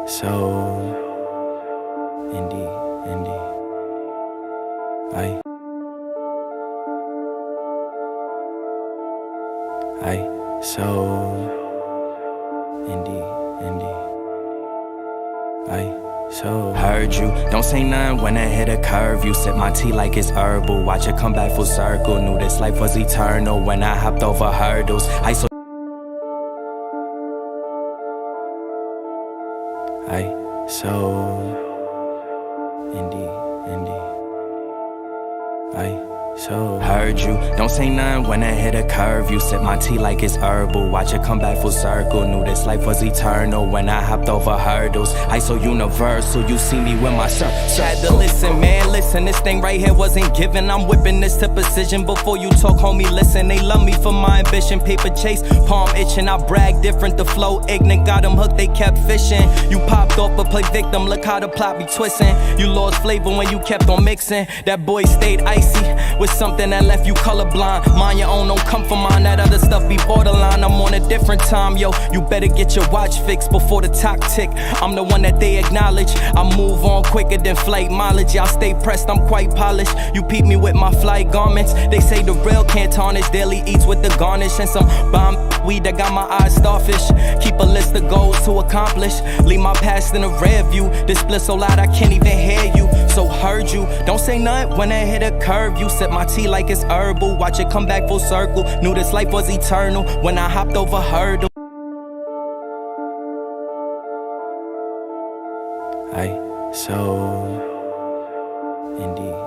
so indie. So indie. So heard you, don't say nothing when I hit a curve. You sip my tea like it's herbal. Watch it come back full circle. Knew this life was eternal when I hopped over hurdles. So indie. So heard you, don't say nothing when I hit a curve. You sip my tea like it's herbal. Watch it come back full circle. Knew this life was eternal when I hopped over hurdles. I so universal, you see me with my circle. Had to listen, man, listen. This thing right here wasn't given. I'm whipping this to precision. Before you talk, homie, listen. They love me for my ambition. Paper chase, palm itching. I brag different, the flow ignorant. Got them hooked, they kept fishing. You popped off but play victim. Look how the plot be twisting. You lost flavor when you kept on mixing. That boy stayed icy with something that left you colorblind. Mind your own, don't come for mine. That other stuff be borderline. I'm on a different time, yo. You better get your watch fixed before the clock tick. I'm the one that they acknowledge. I move on quicker than flight mileage. Y'all stay pressed, I'm quite polished. You peep me with my flight garments. They say the real can't tarnish. Daily eats with the garnish and some bomb weed that got my eyes starfish. Keep a list of goals to accomplish. Leave my past in a rear view. This bliss so loud I can't even hear you. So heard you, don't say nothing when I hit a curve. You sip my tea like it's herbal. Watch it come back full circle. Knew this life was eternal when I hopped over hurdles. So indie.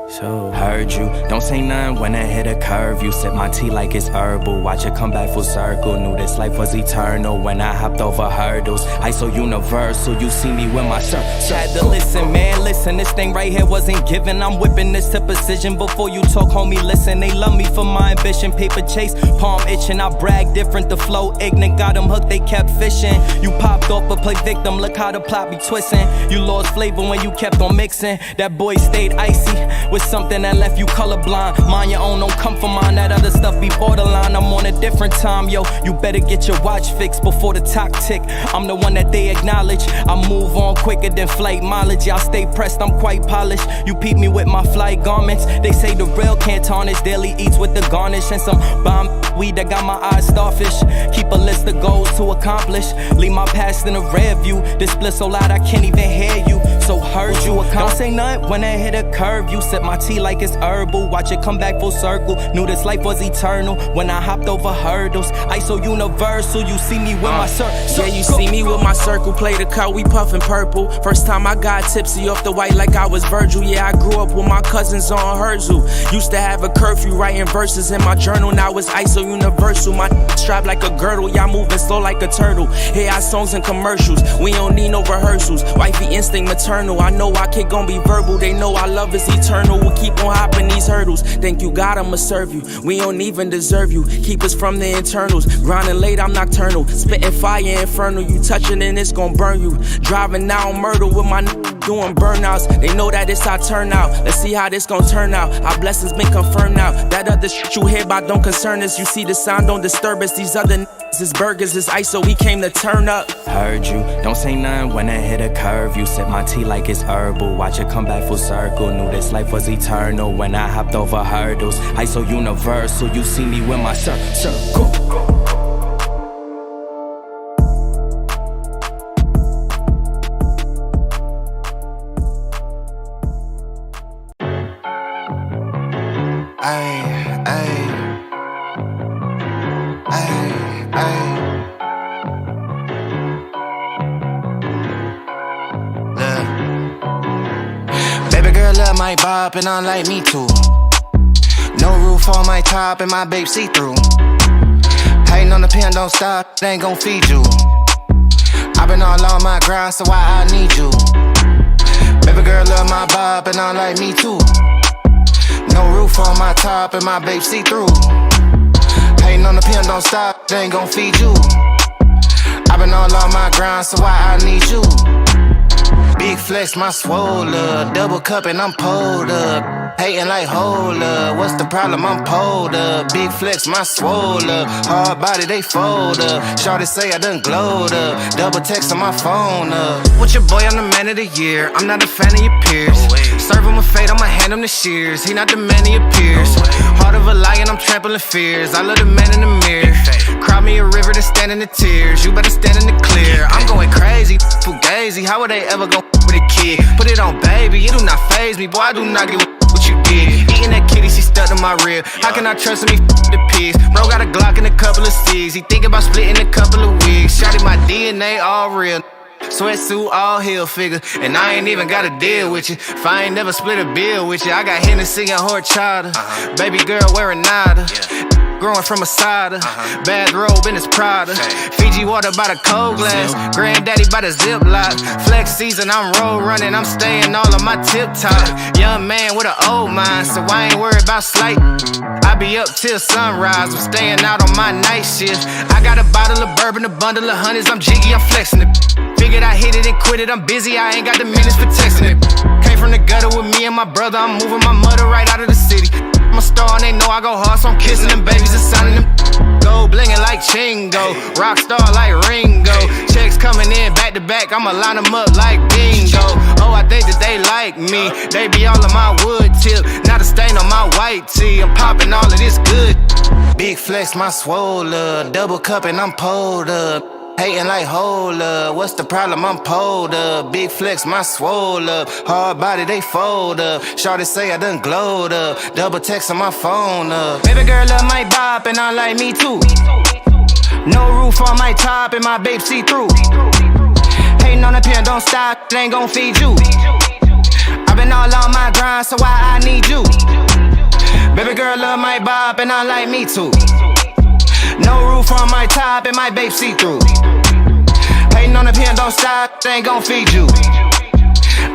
So heard you, don't say nothing when I hit a curve. You sip my tea like it's herbal. Watch it come back full circle. Knew this life was eternal when I hopped over hurdles. I so universal, you see me with my circle. Had to listen, man, listen. This thing right here wasn't given. I'm whipping this to precision. Before you talk, homie, listen. They love me for my ambition. Paper chase, palm itching. I brag different, the flow ignorant. Got them hooked, they kept fishing. You popped off but play victim. Look how the plot be twisting. You lost flavor when you kept on mixing. That boy stayed icy with something that left you colorblind. Mind your own, don't come for mine. That other stuff be borderline. I'm on a different time, yo. You better get your watch fixed before the clock tick. I'm the one that they acknowledge. I move on quicker than flight mileage. Y'all stay pressed, I'm quite polished. You peep me with my flight garments. They say the real can't tarnish. Daily eats with the garnish and some bomb weed that got my eyes starfish. Keep a list of goals to accomplish. Leave my past in a rear view. This bliss so loud I can't even hear you. So heard you, don't say nothing when I hit a curve. You sip my tea like it's herbal. Watch it come back full circle. Knew this life was eternal when I hopped over hurdles. I so universal, you see me with my circle. Yeah, you see me with my circle. Play the cut, we puffin' purple. First time I got tipsy off the white like I was Virgil. Yeah, I grew up with my cousins on Herzl. Used to have a curfew writing verses in my journal. Now it's ISO universal. My strapped like a girdle. Y'all moving slow like a turtle. Hear our songs and commercials. We don't need no rehearsals. Wifey instinct maternal. I know our kid gon' be verbal. They know our love is eternal. We'll keep on hopping these hurdles. Thank you, God, I'ma serve you. We don't even deserve you. Keep us from the internals. Grinding late, I'm nocturnal. Spitting fire infernal. You touching and it's gon' burn you. Driving down Myrtle with my doing burnouts. They know that it's our turnout. Let's see how this gon' turn out. Our blessings been confirmed now. That other shit you hear about don't concern us. You see the sound don't disturb us. These other is burgers, is ice, so we came to turn up. Heard you, don't say nothing when I hit a curve. You sip my tea like it's herbal. Watch it come back full circle. Knew this life was eternal when I hopped over hurdles. I so universal, you see me with my circle. Baby girl love my bop and I like me too. No roof on my top and my babe see through. Hating on the pen, don't stop, they ain't gon' feed you. I been all on my grind, so why I need you. Baby girl love my bop and I like me too. No roof on my top and my babe see through. Hating on the pen, don't stop, they ain't gon' feed you. I been all on my grind, so why I need you. Big flex, my swole up. Double cup and I'm pulled up. Hating like hold up. What's the problem? I'm pulled up. Big flex, my swole up. Hard body, they fold up. Shawty say I done glowed up. Double text on my phone up. With your boy, I'm the man of the year. I'm not a fan of your peers. Serve him with fate, I'ma hand him the shears. He not the man he appears. Heart of a lion, I'm trampling fears. I love the man in the mirror. Cry me a river to stand in the tears. You better stand in the clear. I'm going crazy, fugazi. How would they ever go with a kid? Put it on, baby, it do not faze me. Boy, I do not give a what you did. Eating that kitty, she stuck to my rib. How can I trust him? He the pigs. Bro got a Glock and a couple of C's. He think about splitting a couple of wigs. Shotty my DNA all real. Sweatsuit, all heel figure. And I ain't even gotta deal with you. If I ain't never split a bill with you. I got Hennessy and horchata. Baby girl wearing nada. Growing from a cider. Bathrobe in his Prada. Fiji water by the cold glass. Granddaddy by the zip lock. Flex season, I'm road running. I'm staying all on my tip top. Young man with an old mind, so I ain't worried about slight. I be up till sunrise. I'm staying out on my night shift. I got a bottle of bourbon, a bundle of hundreds. I'm jiggy, I'm flexing it. Figured I hit it and quit it. I'm busy, I ain't got the minutes for texting it. Came from the gutter with me and my brother. I'm moving my mother right out of the city. I'm a star and they know I go hard, so I'm kissing them babies and signing them. Gold blingin' like Chingo, rock star like Ringo. Checks coming in back to back, I'ma line them up like bingo. Oh, I think that they like me. They be all on my wood tip, not a stain on my white tee. I'm popping all of this good. Big flex, my swole up. Double cup and I'm pulled up. Hating like hold up, what's the problem? I'm pulled up. Big flex, my swole up. Hard body, they fold up. Shawty say I done glowed up. Double text on my phone up. Baby girl love my bop and I like me too. No roof on my top and my babe see through. Hating on the pen, don't stop, it ain't gon' feed you. I've been all on my grind, so why I need you? Baby girl love my bop and I like me too. No roof on my top and my babe see through. Hating on the pen, don't stop, they ain't gon' feed you.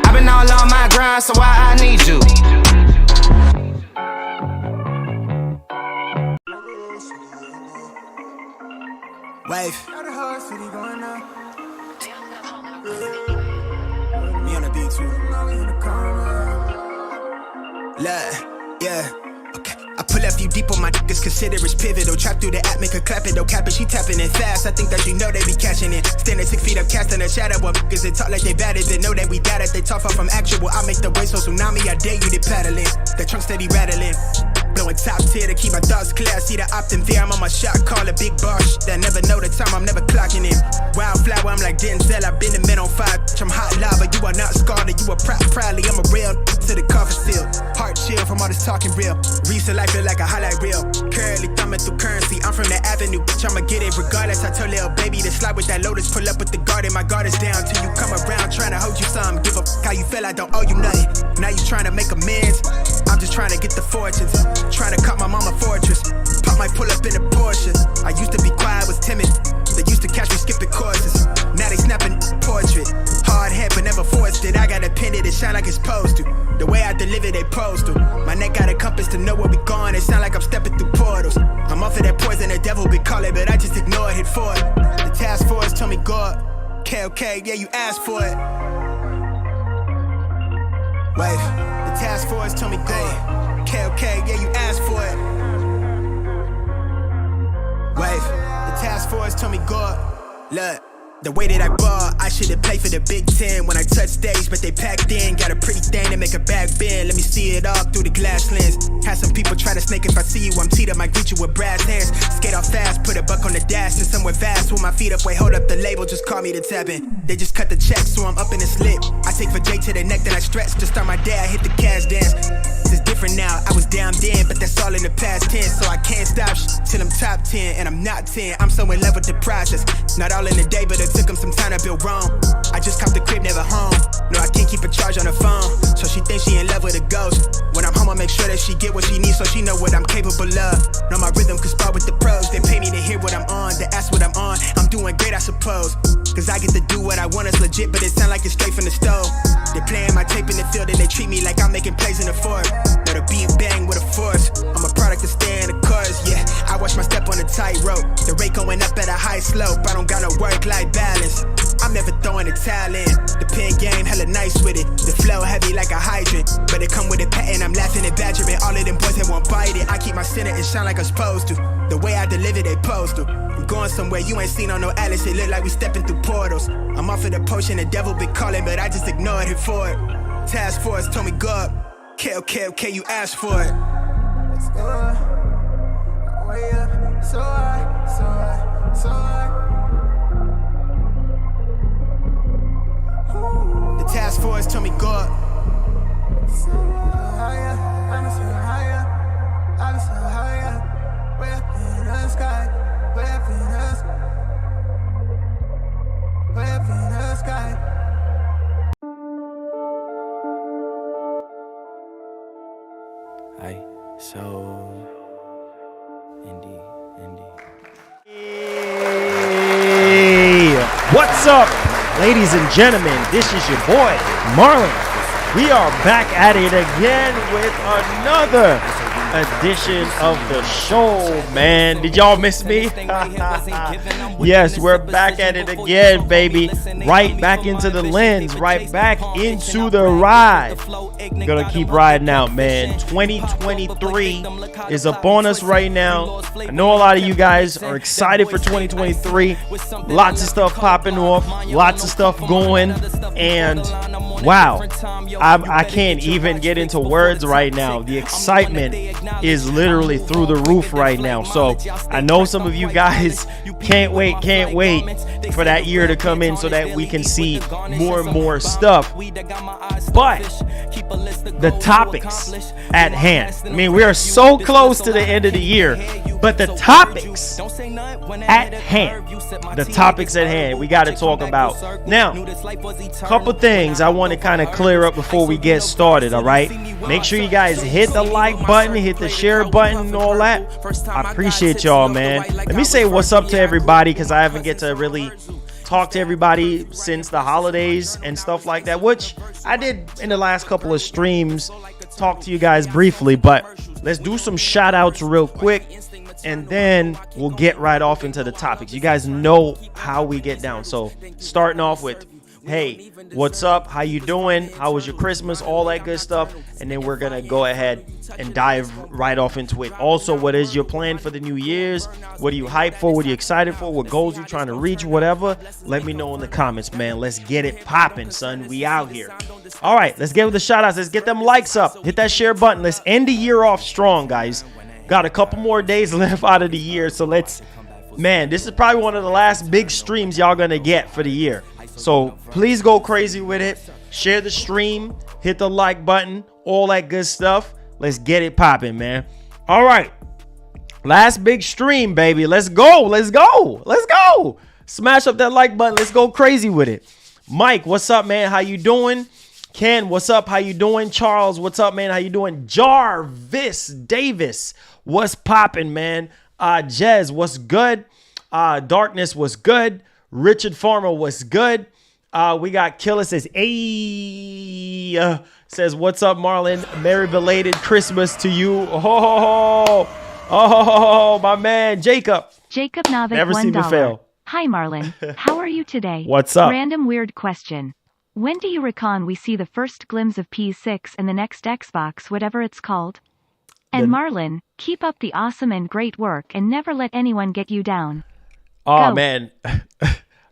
I've been all on my grind, so why I need you? Wave. Me on the beat too. Look, yeah. I pull up you deep on my dick, it's consider it's pivotal. Trap through the app, make her clap it, don't cap it, she tapping it fast. I think that you know they be catching it. Standing 6 feet up, casting a shadow. While niggas they talk like they bad, they know that we got it. They talk far from actual, I make the wave so tsunami, I dare you to paddle in. The trunk steady rattling. Blowing top tier to keep my thoughts clear. I see the optin' there, I'm on my shot, call a big boss. I never know the time, I'm never clocking in. Wildflower, I'm like Denzel, I've been in men on fire. I'm hot lava, you are not scarred, you are proudly. I'm a real to the coffin still. Heart chill from all this talking real. Recent life feel like a highlight reel. Currently thumbing through currency, I'm from the avenue, bitch, I'ma get it regardless. I told little baby to slide with that lotus, pull up with the garden. My guard is down till you come around, trying to hold you some. Give a how you feel, I don't owe you nothing. Now you trying to make amends, I'm just trying to get the fortunes. Trying to cut my mama fortress. Pop might pull up in a Porsche. I used to be quiet, was timid. They used to catch me skipping courses. Now they snapping portrait. Hard head but never forced it. I got a pin it shine like it's supposed to. The way I deliver they pose to. My neck got a compass to know where we going. It sound like I'm stepping through portals. I'm off of that poison the devil been calling, but I just ignore it, hit for it. The task force told me God. Okay, yeah, you asked for it. Wave. The task force told me God. Okay, yeah, you asked for it. Wave. The task force told me God. Look. The way that I ball, I should've played for the Big Ten when I touch stage, but they packed in. Got a pretty thing to make a back bend. Let me see it all through the glass lens. Had some people try to snake if I see you, I'm teed up, might greet you with brass hands. Skate off fast, put a buck on the dash, and somewhere vast. With my feet up, wait, hold up the label, just call me the tapping. They just cut the check, so I'm up in the slip. I take for J to the neck, then I stretch. Just start my day, I hit the cash dance. It's different now, I was down then, but that's all in the past tense. So I can't stop till I'm top 10, and I'm not 10. I'm so in love with the process. Not all in the day, but it took them some time to build wrong. I just copped the crib, never home. No, I can't keep a charge on the phone. So she thinks she in love with a ghost. When I'm home, I make sure that she get what she needs, so she know what I'm capable of. Know my rhythm could spar with the pros. They pay me to hear what I'm on, they ask what I'm on. I'm doing great, I suppose. Cause I get to do what I want, it's legit, but it sound like it's straight from the stove. They playing my tape in the field and they treat me like I'm making plays in the fort. Know the beat bang with a force. I'm a product to stay in the cars, yeah. I watch my step on a tightrope. The rate going up at a high slope. I don't got no work-life balance. I'm never throwing a towel in. The pen game, hella nice with it. The flow heavy like a hydrant, but it come with a pattern. I'm laughing at badgering. All of them boys that won't bite it. I keep my center and shine like I'm supposed to. The way I deliver, they pose to. I'm going somewhere you ain't seen on no Alice. It look like we stepping through portals. I'm off of the potion, the devil been calling, but I just ignored him for it. Task force told me go up. Okay, you asked for it. Let's go. Way up, so high, so high, so high. The task force told me go up. So higher, I'm so higher, I'm so higher. Way up in the sky, way up in the sky, way up in the sky. Aye, so indeed. Hey, what's up, ladies and gentlemen? This is your boy Marlon. We are back at it again with another edition of the show, man. Did y'all miss me? Yes, we're back at it again, baby. Right back into the lens, right back into the ride. Gonna keep riding out, man. 2023 is upon us right now. I know a lot of you guys are excited for 2023. Lots of stuff popping off, lots of stuff going, and wow, I can't even get into words right now. The excitement is literally through the roof right now. So I know some of you guys can't wait for that year to come in so that we can see more and more stuff. But the topics at hand, I mean, we are so close to the end of the year, but the topics at hand, we got to talk about. Now, a couple things I want to kind of clear up before we get started, all right? Make sure you guys hit the like button, hit the share button and all that. I appreciate y'all, man. Let me say what's up to everybody, because I haven't get to really talk to everybody since the holidays and stuff like that, which I did in the last couple of streams, talk to you guys briefly, but let's do some shout outs real quick and then we'll get right off into the topics. You guys know how we get down. So starting off with, hey, what's up? How you doing? How was your Christmas? All that good stuff. And then we're going to go ahead and dive right off into it. Also, what is your plan for the New Year's? What are you hyped for? What are you excited for? What goals you trying to reach? Whatever. Let me know in the comments, man. Let's get it popping, son. We out here. All right, let's get with the shout outs. Let's get them likes up. Hit that share button. Let's end the year off strong, guys. Got a couple more days left out of the year. So man, this is probably one of the last big streams y'all going to get for the year. So please go crazy with it. Share the stream, hit the like button, all that good stuff. Let's get it popping, man. All right. Last big stream, baby. Let's go. Smash up that like button. Let's go crazy with it. Mike, what's up, man? How you doing? Ken, what's up? How you doing? Charles, what's up, man? How you doing? Jarvis Davis, what's popping, man? Jez, what's good? Darkness, what's good? Richard Farmer, what's good? We got Killer says, hey, says, what's up, Marlon? Merry belated Christmas to you. Oh, my man, Jacob Novik, never seen me fail. Hi, Marlon. How are you today? What's up? Random weird question. When do you reckon we see the first glimpse of PS6 and the next Xbox, whatever it's called? And Marlon, keep up the awesome and great work and never let anyone get you down. Oh, Go. man.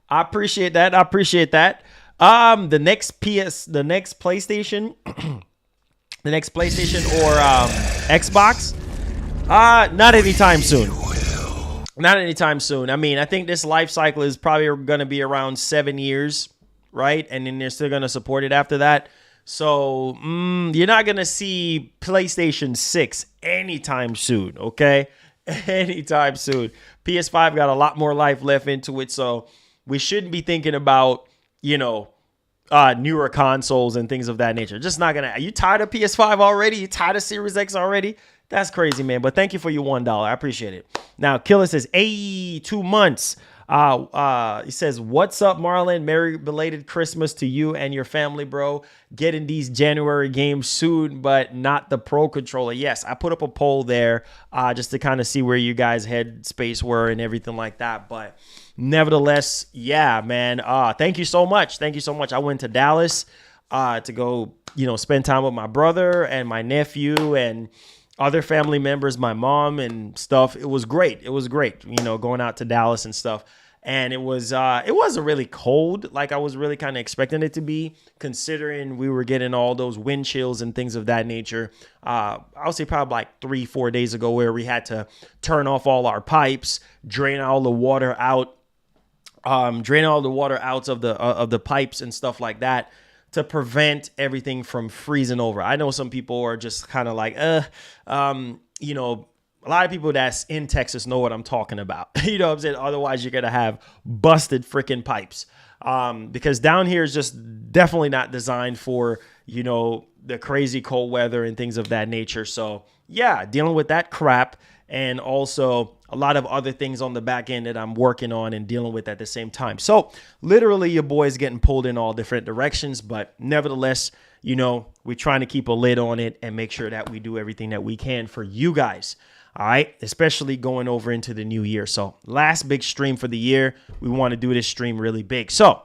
I appreciate that. The next PlayStation, or Xbox, not anytime soon. I mean, I think this life cycle is probably going to be around 7 years, right? And then they're still going to support it after that. So you're not going to see PlayStation 6 anytime soon, okay? Anytime soon. PS5 got a lot more life left into it, so we shouldn't be thinking about, newer consoles and things of that nature. Just not going to. Are you tired of PS5 already? You tired of Series X already? That's crazy, man. But thank you for your $1. I appreciate it. Now, Killer says, hey, 2 months. He says, what's up, Marlon? Merry belated Christmas to you and your family, bro. Getting these January games soon, but not the Pro Controller. Yes, I put up a poll there just to kind of see where you guys' headspace were and everything like that. But nevertheless, yeah, man. Thank you so much. I went to Dallas to go, spend time with my brother and my nephew and other family members, my mom and stuff. It was great. It was great, going out to Dallas and stuff. And it wasn't really cold like I was really kind of expecting it to be, considering we were getting all those wind chills and things of that nature. I would say probably like 3-4 days ago, where we had to turn off all our pipes, drain all the water out of the pipes and stuff like that, to prevent everything from freezing over. I know some people are just kind of like, a lot of people that's in Texas know what I'm talking about. You know what I'm saying? Otherwise, you're going to have busted freaking pipes. Because down here is just definitely not designed for, the crazy cold weather and things of that nature. So, yeah, dealing with that crap, and also a lot of other things on the back end that I'm working on and dealing with at the same time. So, literally, your boy's getting pulled in all different directions. But nevertheless, we're trying to keep a lid on it and make sure that we do everything that we can for you guys. All right, especially going over into the new year. So last big stream for the year, we want to do this stream really big. So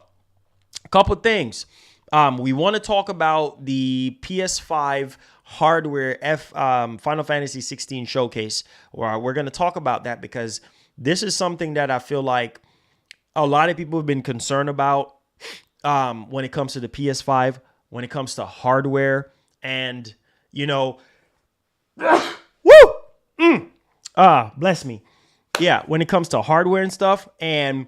a couple things. We want to talk about the PS5 hardware Final Fantasy 16 showcase. We're going to talk about that because this is something that I feel like a lot of people have been concerned about when it comes to the PS5, when it comes to hardware, and, bless me. Yeah, when it comes to hardware and stuff. And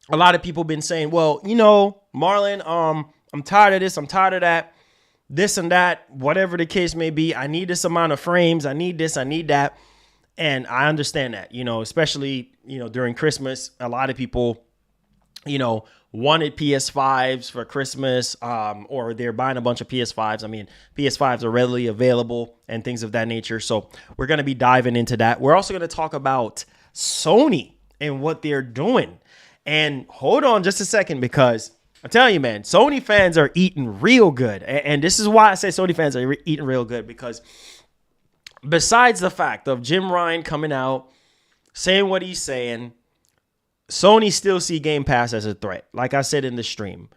a lot of people been saying, well, Marlon, I'm tired of this, I'm tired of that, this and that, whatever the case may be. I need this amount of frames, I need this, I need that. And I understand that, especially, during Christmas, a lot of people, wanted PS5s for Christmas, or they're buying a bunch of PS5s. I mean, PS5s are readily available and things of that nature. So we're going to be diving into that. We're also going to talk about Sony and what they're doing. And hold on just a second, because I'm telling you, man, Sony fans are eating real good. And this is why I say Sony fans are eating real good, because besides the fact of Jim Ryan coming out, saying what he's saying, Sony still see Game Pass as a threat. Like I said in the stream.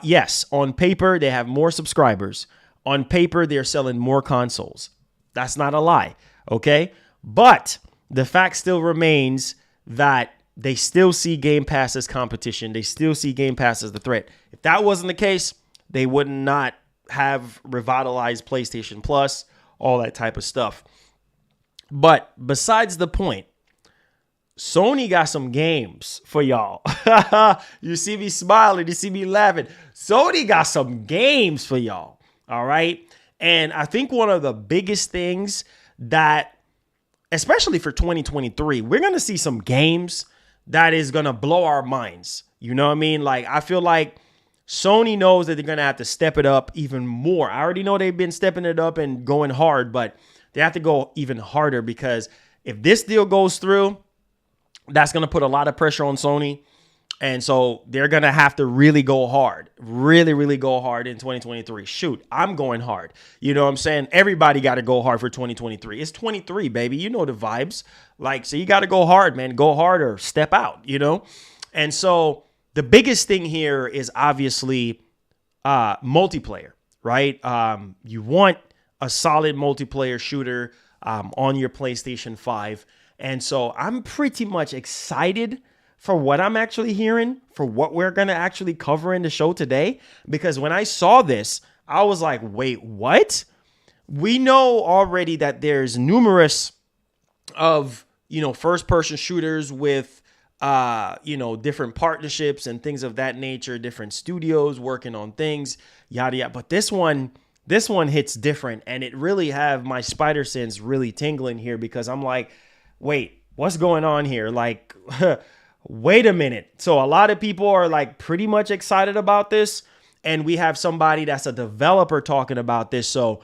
Yes, on paper, they have more subscribers. On paper, they're selling more consoles. That's not a lie, okay? But the fact still remains that they still see Game Pass as competition. They still see Game Pass as the threat. If that wasn't the case, they would not have revitalized PlayStation Plus, all that type of stuff. But besides the point, Sony got some games for y'all. You see me smiling, you see me laughing. Sony got some games for y'all, all right? And I think one of the biggest things that, especially for 2023, we're going to see some games that is going to blow our minds. You know what I mean? Like, I feel like Sony knows that they're going to have to step it up even more. I already know they've been stepping it up and going hard, but they have to go even harder, because if this deal goes through, that's going to put a lot of pressure on Sony. And so they're going to have to really go hard, really, really go hard in 2023. Shoot, I'm going hard. You know what I'm saying? Everybody got to go hard for 2023. It's 23, baby. You know the vibes. Like, so you got to go hard, man. Go hard or step out, And so the biggest thing here is obviously multiplayer, right? You want a solid multiplayer shooter on your PlayStation 5. And so I'm pretty much excited for what I'm actually hearing, for what we're going to actually cover in the show today. Because when I saw this, I was like, wait, what? We know already that there's numerous of, first-person shooters with, different partnerships and things of that nature, different studios working on things, yada, yada. But this one hits different. And it really have my spider sense really tingling here, because I'm like, wait, what's going on here? Like, wait a minute. So a lot of people are like pretty much excited about this. And we have somebody that's a developer talking about this. So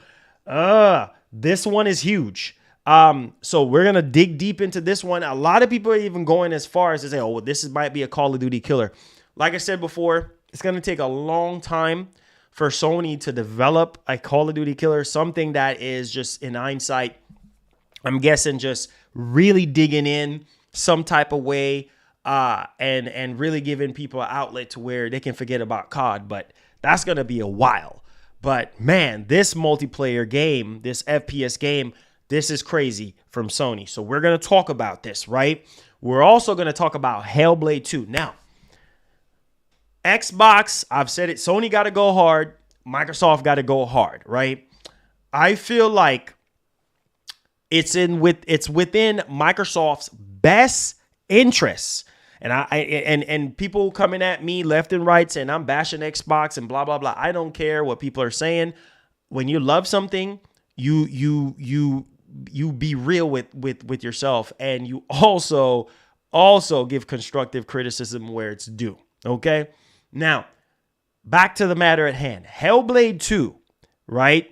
this one is huge. So we're going to dig deep into this one. A lot of people are even going as far as to say, oh, well, this might be a Call of Duty killer. Like I said before, it's going to take a long time for Sony to develop a Call of Duty killer, something that is just, in hindsight, I'm guessing just really digging in some type of way and really giving people an outlet to where they can forget about COD. But That's going to be a while. But man, this multiplayer game, this FPS game, this is crazy from Sony. So we're going to talk about this, right? We're also going to talk about Hellblade 2. Now, Xbox, I've said it, Sony got to go hard. Microsoft got to go hard, right? I feel like it's within Microsoft's best interests. And people coming at me left and right saying I'm bashing Xbox and blah blah blah. I don't care what people are saying. When you love something, you be real with yourself, and you also give constructive criticism where it's due. Okay? Now, back to the matter at hand. Hellblade 2, right?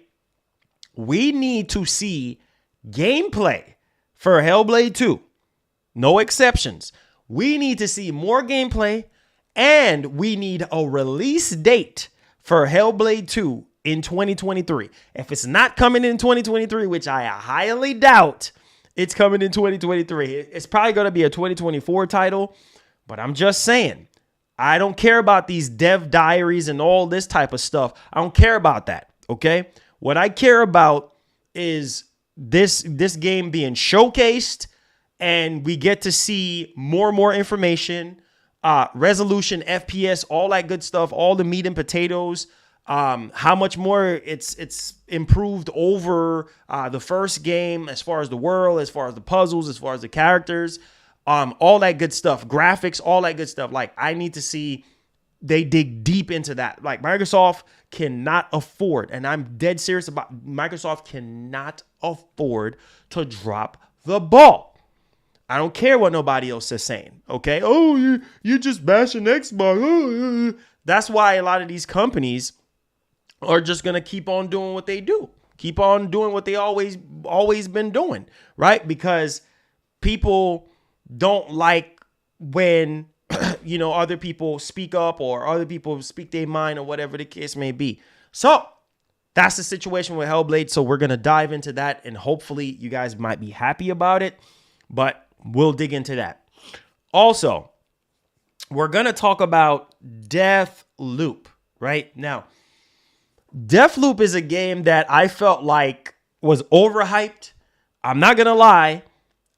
We need to see gameplay for Hellblade 2. No exceptions. We need to see more gameplay, and we need a release date for Hellblade 2 in 2023. If it's not coming in 2023, which I highly doubt it's coming in 2023, it's probably going to be a 2024 title, but I'm just saying, I don't care about these dev diaries and all this type of stuff. I don't care about that, okay? What I care about is this game being showcased, and we get to see more and more information, resolution, FPS, all that good stuff, all the meat and potatoes, how much more it's improved over the first game as far as the world, as far as the puzzles, as far as the characters, all that good stuff, graphics, all that good stuff. Like, I need to see they dig deep into that. Like, Microsoft cannot afford, and I'm dead serious about Microsoft cannot afford to drop the ball. I don't care what nobody else is saying, okay? Oh, you're just bashing Xbox. That's why a lot of these companies are just going to keep on doing what they do. Keep on doing what they always been doing, right? Because people don't like when, other people speak up or other people speak their mind or whatever the case may be. So that's the situation with Hellblade. So we're going to dive into that, and hopefully you guys might be happy about it, but we'll dig into that. Also, we're going to talk about Deathloop right now. Deathloop is a game that I felt like was overhyped. I'm not going to lie.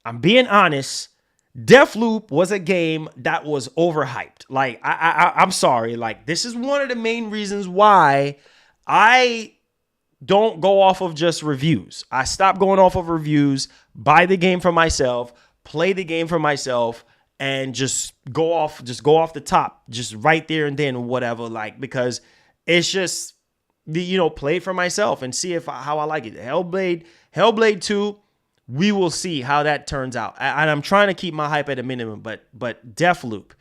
I'm being honest. Deathloop was a game that was overhyped. Like, I'm sorry. Like, this is one of the main reasons why I don't go off of just reviews. I stopped going off of reviews, buy the game for myself, play the game for myself, and just go off the top, just right there and then, whatever. Like, because it's just, play it for myself and see how I like it. Hellblade 2, we will see how that turns out. And I'm trying to keep my hype at a minimum, but Deathloop,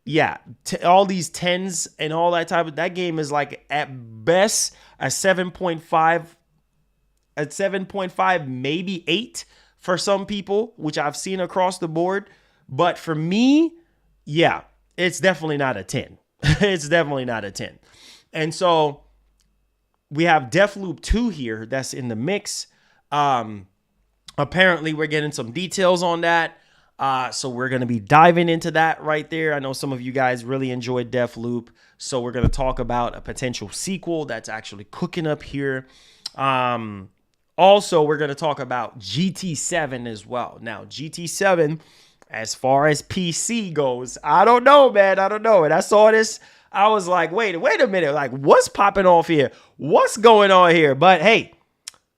yeah, all these 10s and all that type of, that game is like at best a 7.5, maybe 8 for some people, which I've seen across the board. But for me, yeah, it's definitely not a 10. It's definitely not a 10. And so we have Deathloop 2 here that's in the mix. Apparently, we're getting some details on that. So we're going to be diving into that right there. I know some of you guys really enjoyed Deathloop. So we're going to talk about a potential sequel that's actually cooking up here. Also, we're going to talk about GT7 as well. Now, GT7, as far as PC goes, I don't know, man. I don't know. And I saw this, I was like, wait a minute. Like, what's popping off here? What's going on here? But hey,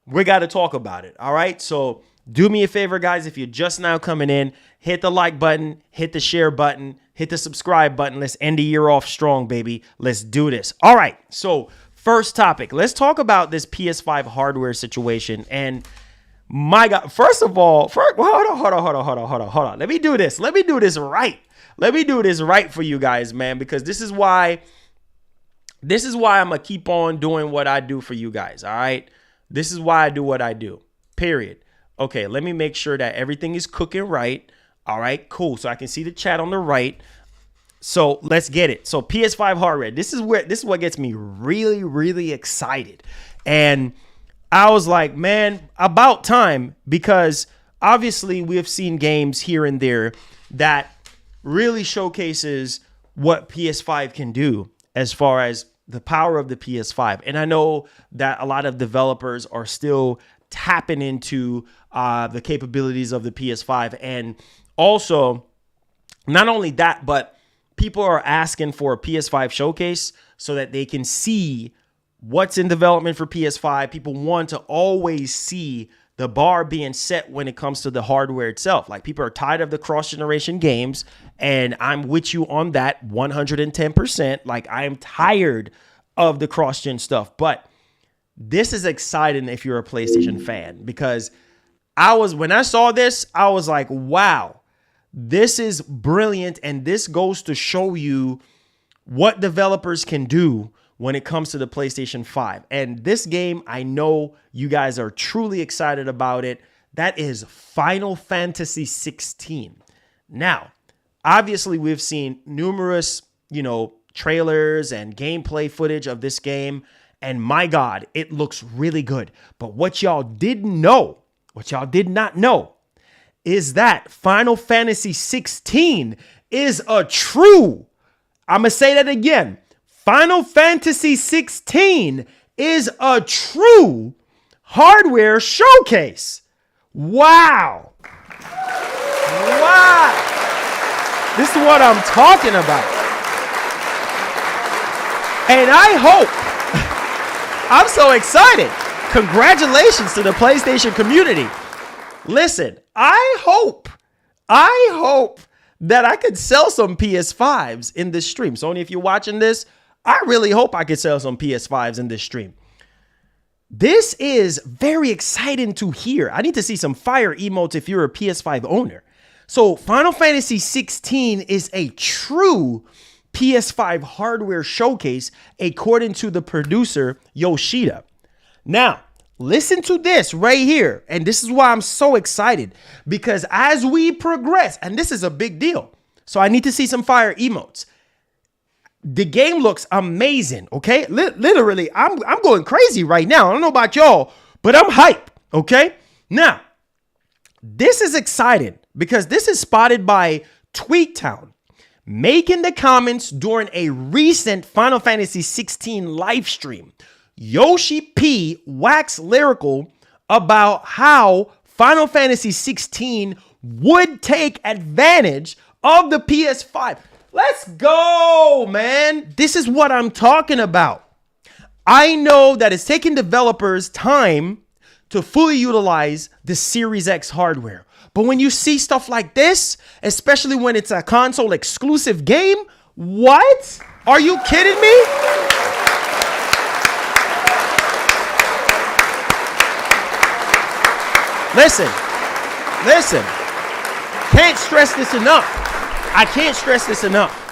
we got to talk about it. All right. So do me a favor, guys. If you're just now coming in, hit the like button, hit the share button, hit the subscribe button. Let's end the year off strong, baby. Let's do this. All right. So first topic, let's talk about this PS5 hardware situation. And my God, first of all, hold on. Let me do this right. Let me do this right for you guys, man, because this is why I'm going to keep on doing what I do for you guys. All right. This is why I do what I do, period. Okay, let me make sure that everything is cooking right. All right, cool. So I can see the chat on the right. So let's get it. So PS5 hardware. This is what gets me really, really excited. And I was like, man, about time, because obviously we have seen games here and there that really showcases what PS5 can do as far as the power of the PS5. And I know that a lot of developers are still tapping into the capabilities of the PS5. And also, not only that, but people are asking for a PS5 showcase so that they can see what's in development for PS5. People want to always see the bar being set when it comes to the hardware itself. Like, people are tired of the cross-generation games, and I'm with you on that 110%. Like, I am tired of the cross-gen stuff, but this is exciting if you're a PlayStation fan, because when I saw this, I was like, wow, this is brilliant, and this goes to show you what developers can do when it comes to the PlayStation 5. And this game, I know you guys are truly excited about it. That is Final Fantasy 16. Now, obviously, we've seen numerous, trailers and gameplay footage of this game. And my God, it looks really good. But what y'all did not know, is that Final Fantasy 16 is a true, I'm going to say that again, Final Fantasy 16 is a true hardware showcase. Wow. This is what I'm talking about. And I hope, I'm so excited. Congratulations to the PlayStation community. Listen, I hope that I could sell some PS5s in this stream. Sony, if you're watching this, I really hope I could sell some PS5s in this stream. This is very exciting to hear. I need to see some fire emotes if you're a PS5 owner. So Final Fantasy 16 is a true PS5 hardware showcase, according to the producer, Yoshida. Now, listen to this right here. And this is why I'm so excited, because as we progress, and this is a big deal, so I need to see some fire emotes. The game looks amazing, okay? Literally, I'm going crazy right now. I don't know about y'all, but I'm hyped, okay? Now, this is exciting because this is spotted by Tweaktown, making the comments during a recent Final Fantasy 16 live stream. Yoshi P waxed lyrical about how Final Fantasy 16 would take advantage of the PS5. Let's go, man. This is what I'm talking about. I know that it's taking developers time to fully utilize the Series X hardware. But when you see stuff like this, especially when it's a console exclusive game, what? Are you kidding me? Listen. Can't stress this enough. I can't stress this enough.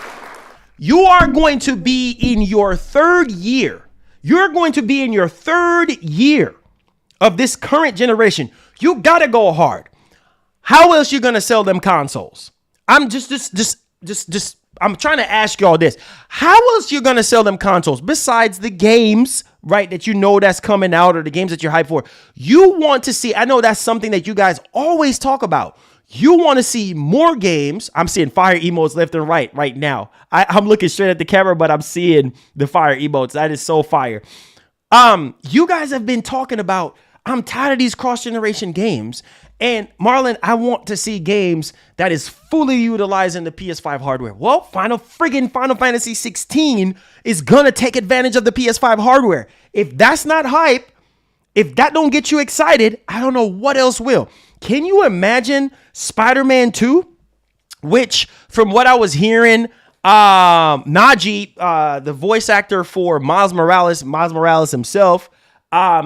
You are going to be in your third year. You're going to be in your third year of this current generation. You gotta go hard. How else you gonna sell them consoles? I'm I'm trying to ask y'all this. How else you gonna sell them consoles besides the games, right, that you know that's coming out, or the games that you're hyped for? You want to see, I know that's something that you guys always talk about. You want to see more games. I'm seeing fire emotes left and right now. I'm looking straight at the camera, but I'm seeing the fire emotes. That is so fire. You guys have been talking about, I'm tired of these cross-generation games. And Marlon, I want to see games that is fully utilizing the PS5 hardware. Well, Final Fantasy 16 is going to take advantage of the PS5 hardware. If that's not hype, if that don't get you excited, I don't know what else will. Can you imagine Spider-Man 2? Which, from what I was hearing, Najee, the voice actor for Miles Morales himself,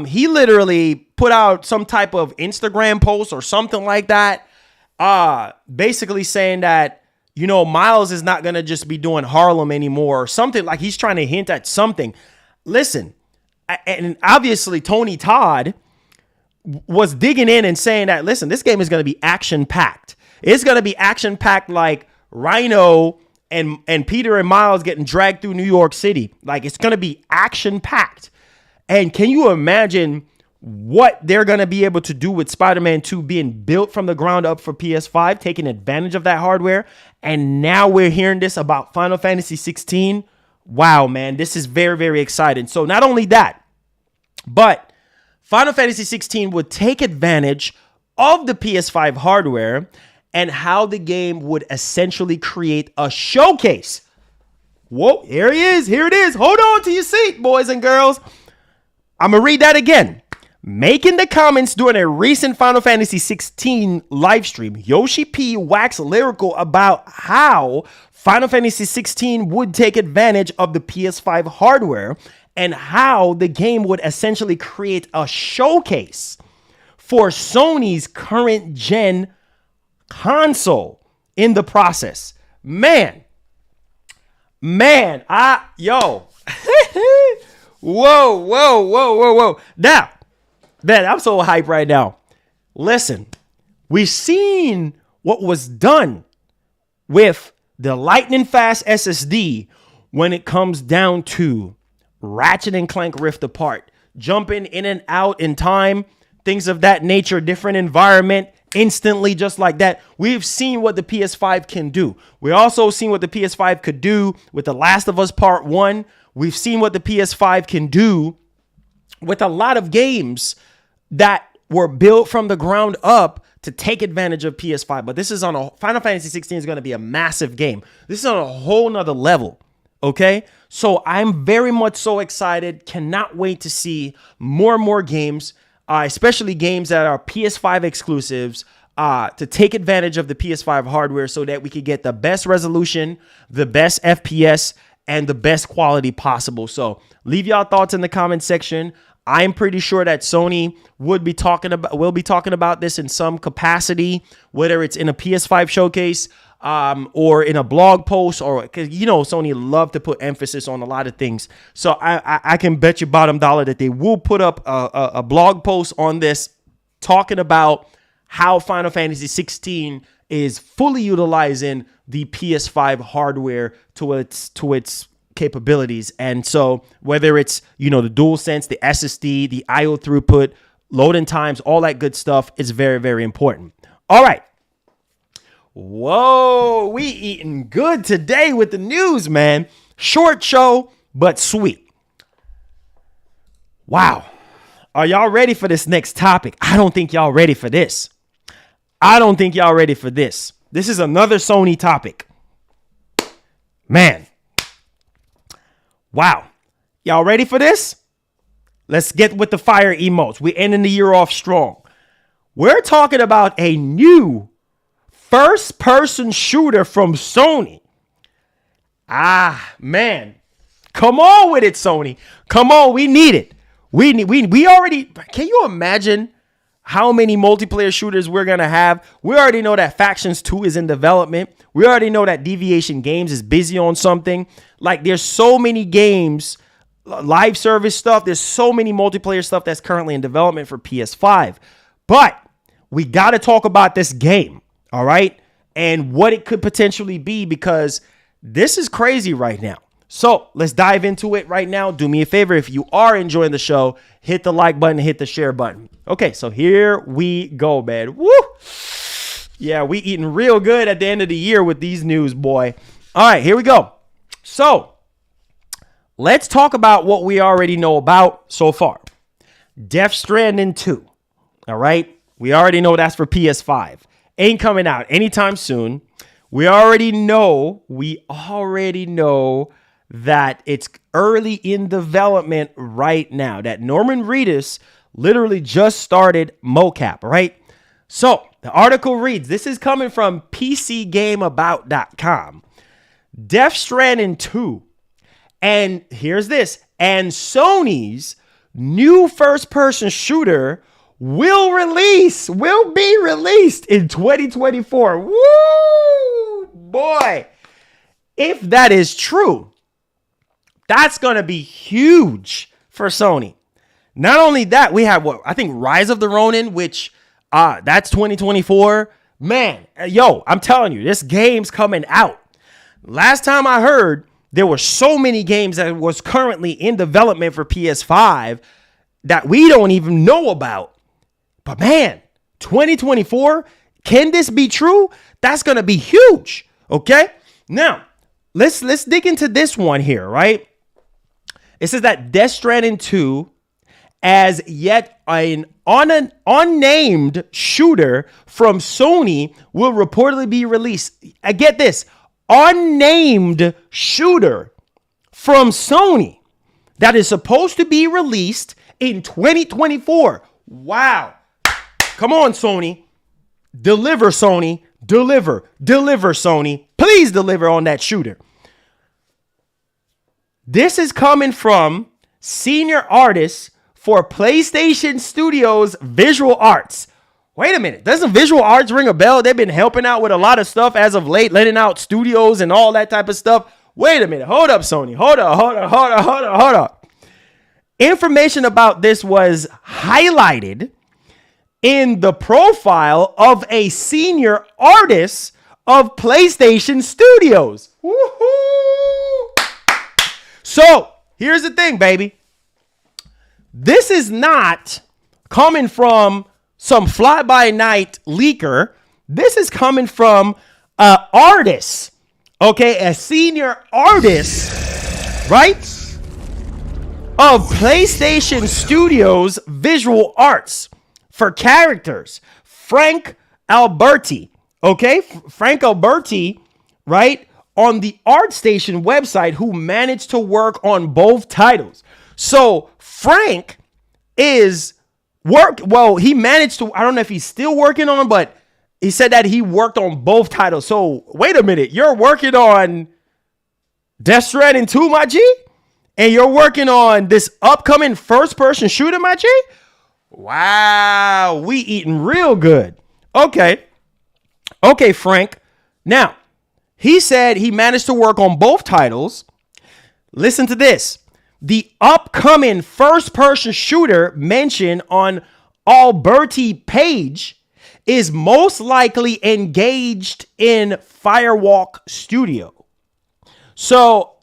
he literally put out some type of Instagram post or something like that, basically saying that, Miles is not going to just be doing Harlem anymore, or something. Like, he's trying to hint at something. Listen, and obviously Tony Todd was digging in and saying that, listen, this game is going to be action-packed. It's going to be action-packed like Rhino and Peter and Miles getting dragged through New York City. Like, it's going to be action-packed. And can you imagine what they're going to be able to do with Spider-Man 2 being built from the ground up for PS5, taking advantage of that hardware? And now we're hearing this about Final Fantasy 16. Wow, man, this is very, very exciting. So not only that, but Final Fantasy 16 would take advantage of the PS5 hardware and how the game would essentially create a showcase. Whoa, here he is. Here it is. Hold on to your seat, boys and girls. I'm going to read that again. Making the comments during a recent Final Fantasy 16 live stream, Yoshi P waxed lyrical about how Final Fantasy 16 would take advantage of the PS5 hardware and how the game would essentially create a showcase for Sony's current gen console in the process. Man, whoa. Now, man, I'm so hyped right now. Listen, we've seen what was done with the lightning fast SSD when it comes down to Ratchet and Clank Rift Apart, jumping in and out in time, things of that nature, different environment, instantly, just like that. We've seen what the PS5 can do. We also seen what the PS5 could do with The Last of Us Part 1. We've seen what the PS5 can do with a lot of games that were built from the ground up to take advantage of PS5. But this is on a Final Fantasy 16 is going to be a massive game. This is on a whole nother level. Okay. So I'm very much so excited. Cannot wait to see more and more games, especially games that are PS5 exclusives, to take advantage of the PS5 hardware so that we could get the best resolution, the best FPS, and the best quality possible. So leave y'all thoughts in the comment section. I'm pretty sure that Sony will be talking about this in some capacity, whether it's in a PS5 showcase or in a blog post, or because Sony love to put emphasis on a lot of things. So I can bet you bottom dollar that they will put up a blog post on this talking about how Final Fantasy 16 is fully utilizing the PS5 hardware to its capabilities. And so whether it's, the DualSense, the SSD, the IO throughput, loading times, all that good stuff is very, very important. All right. Whoa, we eating good today with the news, man. Short show, but sweet. Wow. Are y'all ready for this next topic? I don't think y'all ready for this. This is another Sony topic. Man. Wow. Y'all ready for this? Let's get with the fire emotes. We're ending the year off strong. We're talking about a new first-person shooter from Sony. Man. Come on with it, Sony. Come on, we need it. We already, can you imagine how many multiplayer shooters we're going to have? We already know that Factions 2 is in development. We already know that Deviation Games is busy on something. Like, there's so many games, live service stuff. There's so many multiplayer stuff that's currently in development for PS5. But we got to talk about this game, all right? And what it could potentially be, because this is crazy right now. So let's dive into it right now. Do me a favor. If you are enjoying the show, hit the like button, hit the share button. Okay, so here we go, man. Woo! Yeah, we eating real good at the end of the year with these news, boy. All right, here we go. So let's talk about what we already know about so far. Death Stranding 2. All right, we already know that's for PS5. Ain't coming out anytime soon. We already know that it's early in development right now, that Norman Reedus literally just started mocap, right? So the article reads, this is coming from PCGameAbout.com. Death Stranding 2. And here's this. And Sony's new first-person shooter will be released in 2024. Woo! Boy, if that is true, that's going to be huge for Sony. Not only that, we have I think Rise of the Ronin, which that's 2024. Man, yo, I'm telling you, this game's coming out. Last time I heard, there were so many games that was currently in development for PS5 that we don't even know about. But man, 2024, can this be true? That's going to be huge. Okay. Now, let's dig into this one here, right? It says that Death Stranding 2 as yet an unnamed shooter from Sony will reportedly be released. I get this. Unnamed shooter from Sony that is supposed to be released in 2024. Wow. Come on, Sony. Deliver, Sony. Deliver, Sony. Please deliver on that shooter. This is coming from senior artists for PlayStation Studios Visual Arts. Wait a minute. Doesn't Visual Arts ring a bell? They've been helping out with a lot of stuff as of late, letting out studios and all that type of stuff. Wait a minute. Hold up, Sony. Hold up. Information about this was highlighted in the profile of a senior artist of PlayStation Studios. Woohoo! So, here's the thing, baby. This is not coming from some fly-by-night leaker. This is coming from an artist, okay? A senior artist, right? Of PlayStation Studios Visual Arts for characters. Frank Alberti, okay? Frank Alberti, right? On the ArtStation website, who managed to work on both titles. So Frank he managed to, I don't know if he's still working on them, but he said that he worked on both titles. So wait a minute, you're working on Death Stranding 2, my G? And you're working on this upcoming first-person shooter, my G? Wow, we eating real good. Okay, Frank. Now, he said he managed to work on both titles. Listen to this. The upcoming first-person shooter mentioned on Alberti page is most likely engaged in Firewalk Studio. So,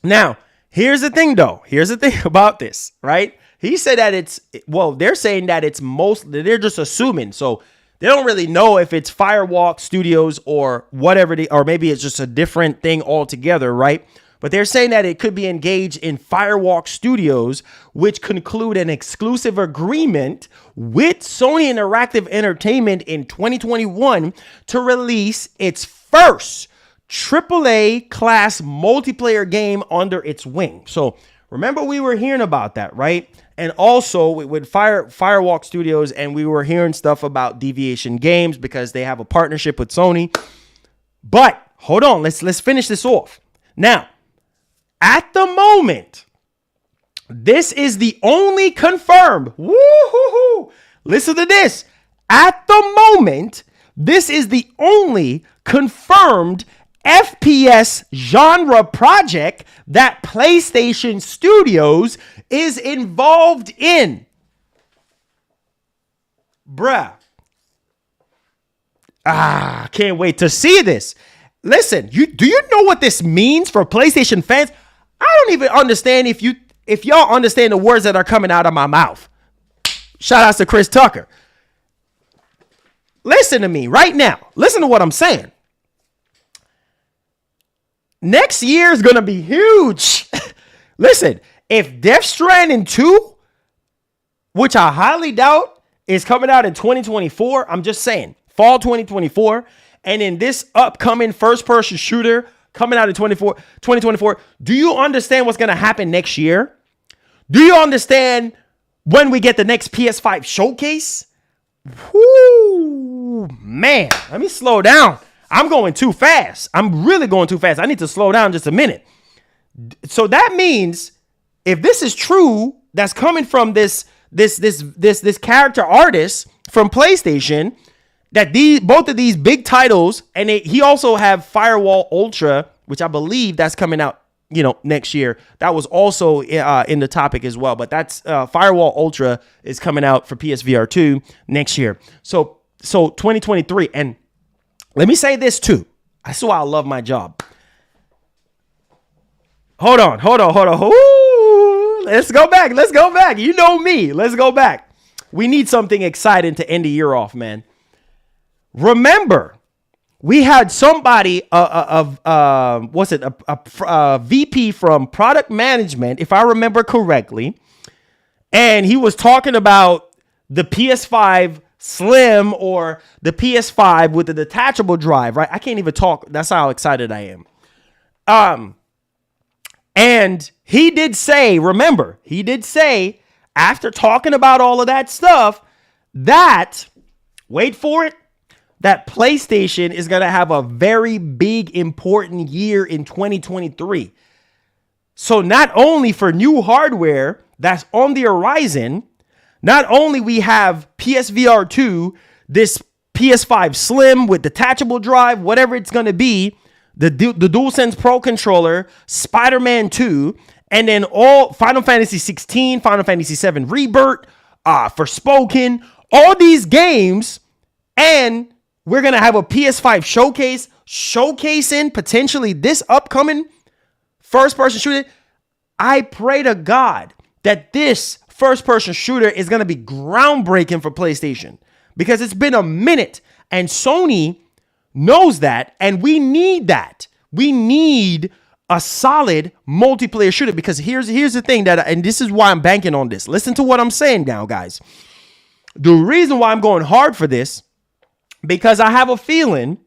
Now, here's the thing, though. Here's the thing about this, right? He said that they're saying that they're just assuming. So they don't really know if it's Firewalk Studios or whatever, or maybe it's just a different thing altogether, right? But they're saying that it could be engaged in Firewalk Studios, which conclude an exclusive agreement with Sony Interactive Entertainment in 2021 to release its first AAA class multiplayer game under its wing. So remember, we were hearing about that, right? And also with Firewalk Studios, and we were hearing stuff about Deviation Games because they have a partnership with Sony. But hold on, let's finish this off. Now, at the moment, this is the only confirmed. Woo-hoo-hoo. Listen to this. At the moment, this is the only confirmed FPS genre project that PlayStation Studios is involved in. Bruh. Can't wait to see this. Listen, do you know what this means for PlayStation fans? I don't even understand if y'all understand the words that are coming out of my mouth. Shout outs to Chris Tucker. Listen to me right now. Listen to what I'm saying. Next year is going to be huge. Listen, if Death Stranding 2, which I highly doubt is coming out in 2024, I'm just saying, fall 2024, and in this upcoming first-person shooter coming out in 2024, do you understand what's going to happen next year? Do you understand when we get the next PS5 showcase? Whoo, man, let me slow down. I'm going too fast. I'm really going too fast. I need to slow down just a minute. So that means if this is true, that's coming from this character artist from PlayStation, that both of these big titles, and he also have Firewall Ultra, which I believe that's coming out, next year. That was also in the topic as well. But that's Firewall Ultra is coming out for PSVR 2 next year. So 2023. And let me say this too. That's why I love my job. Hold on. Ooh, let's go back. You know me. Let's go back. We need something exciting to end the year off, man. Remember we had somebody, what's it, a VP from product management, if I remember correctly, and he was talking about the PS5 Slim or the PS5 with the detachable drive, right? I can't even talk. That's how excited I am. And he did say, remember, he did say, after talking about all of that stuff, that, wait for it, that PlayStation is going to have a very big, important year in 2023. So not only for new hardware that's on the horizon, not only we have PSVR 2, this PS5 Slim with detachable drive, whatever it's going to be, the DualSense Pro controller, Spider-Man 2, and then all Final Fantasy 16, Final Fantasy 7 Rebirth, Forspoken, all these games, and we're going to have a PS5 showcase showcasing potentially this upcoming first-person shooter. I pray to God that this first-person shooter is going to be groundbreaking for PlayStation because it's been a minute, and Sony knows that, and we need that. We need a solid multiplayer shooter because here's the thing that, and this is why I'm banking on this. Listen to what I'm saying now, guys. The reason why I'm going hard for this, because I have a feeling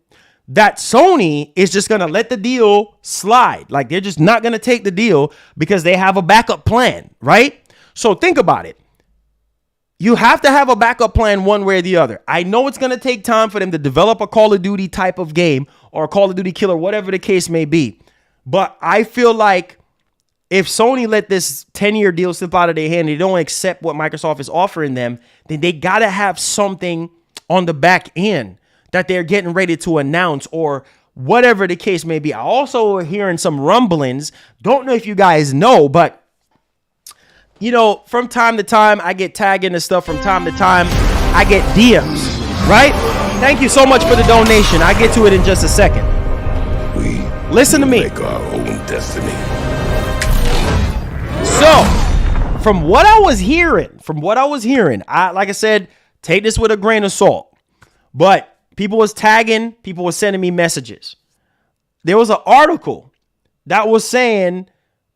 that Sony is just going to let the deal slide. Like they're just not going to take the deal because they have a backup plan, right? So think about it. You have to have a backup plan one way or the other. I know it's going to take time for them to develop a Call of Duty type of game or a Call of Duty killer, whatever the case may be. But I feel like if Sony let this 10-year deal slip out of their hand, they don't accept what Microsoft is offering them, then they got to have something on the back end that they're getting ready to announce or whatever the case may be. I also hearing some rumblings. Don't know if you guys know, but you know, from time to time, I get tagged into stuff. From time to time, I get DMs, right? Thank you so much for the donation. I'll get to it in just a second. Listen to me. Make our own destiny. So, from what I was hearing, like I said, take this with a grain of salt. But people was tagging, people was sending me messages. There was an article that was saying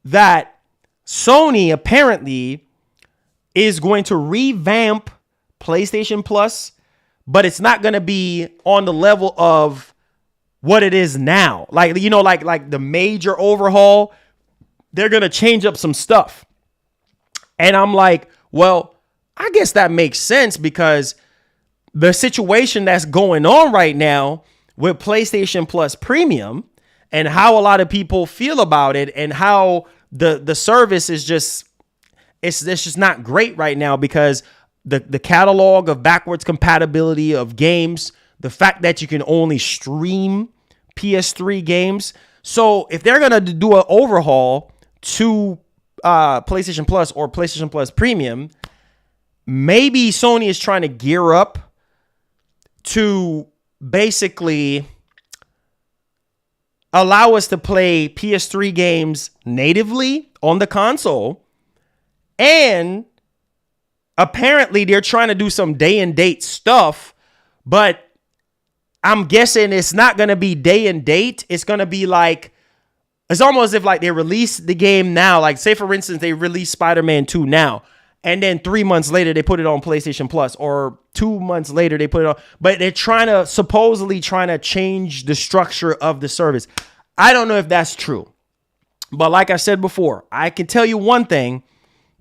that Sony apparently is going to revamp PlayStation Plus, but it's not going to be on the level of what it is now. Like, you know, like the major overhaul, they're going to change up some stuff. And I'm like, well, I guess that makes sense because the situation that's going on right now with PlayStation Plus Premium and how a lot of people feel about it and how the service is just, it's just not great right now because the catalog of backwards compatibility of games, the fact that you can only stream PS3 games. So if they're going to do an overhaul to PlayStation Plus or PlayStation Plus Premium, maybe Sony is trying to gear up to basically allow us to play PS3 games natively on the console. And apparently they're trying to do some day and date stuff, but I'm guessing it's not going to be day and date. It's going to be like, it's almost as if like they release the game now. Like say for instance, they release Spider-Man 2 now. And then 3 months later, they put it on PlayStation Plus, or 2 months later, they put it on. But they're supposedly trying to change the structure of the service. I don't know if that's true. But like I said before, I can tell you one thing.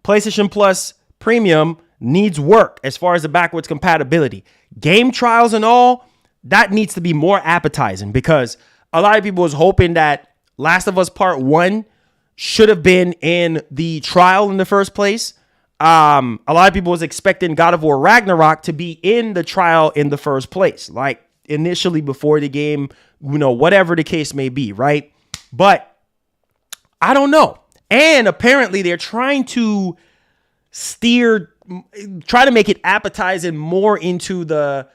PlayStation Plus Premium needs work as far as the backwards compatibility. Game trials and all, that needs to be more appetizing because a lot of people was hoping that Last of Us Part 1 should have been in the trial in the first place. A lot of people was expecting God of War Ragnarok to be in the trial in the first place, like initially before the game, you know, whatever the case may be, right? But I don't know. And apparently they're trying to try to make it appetizing more into the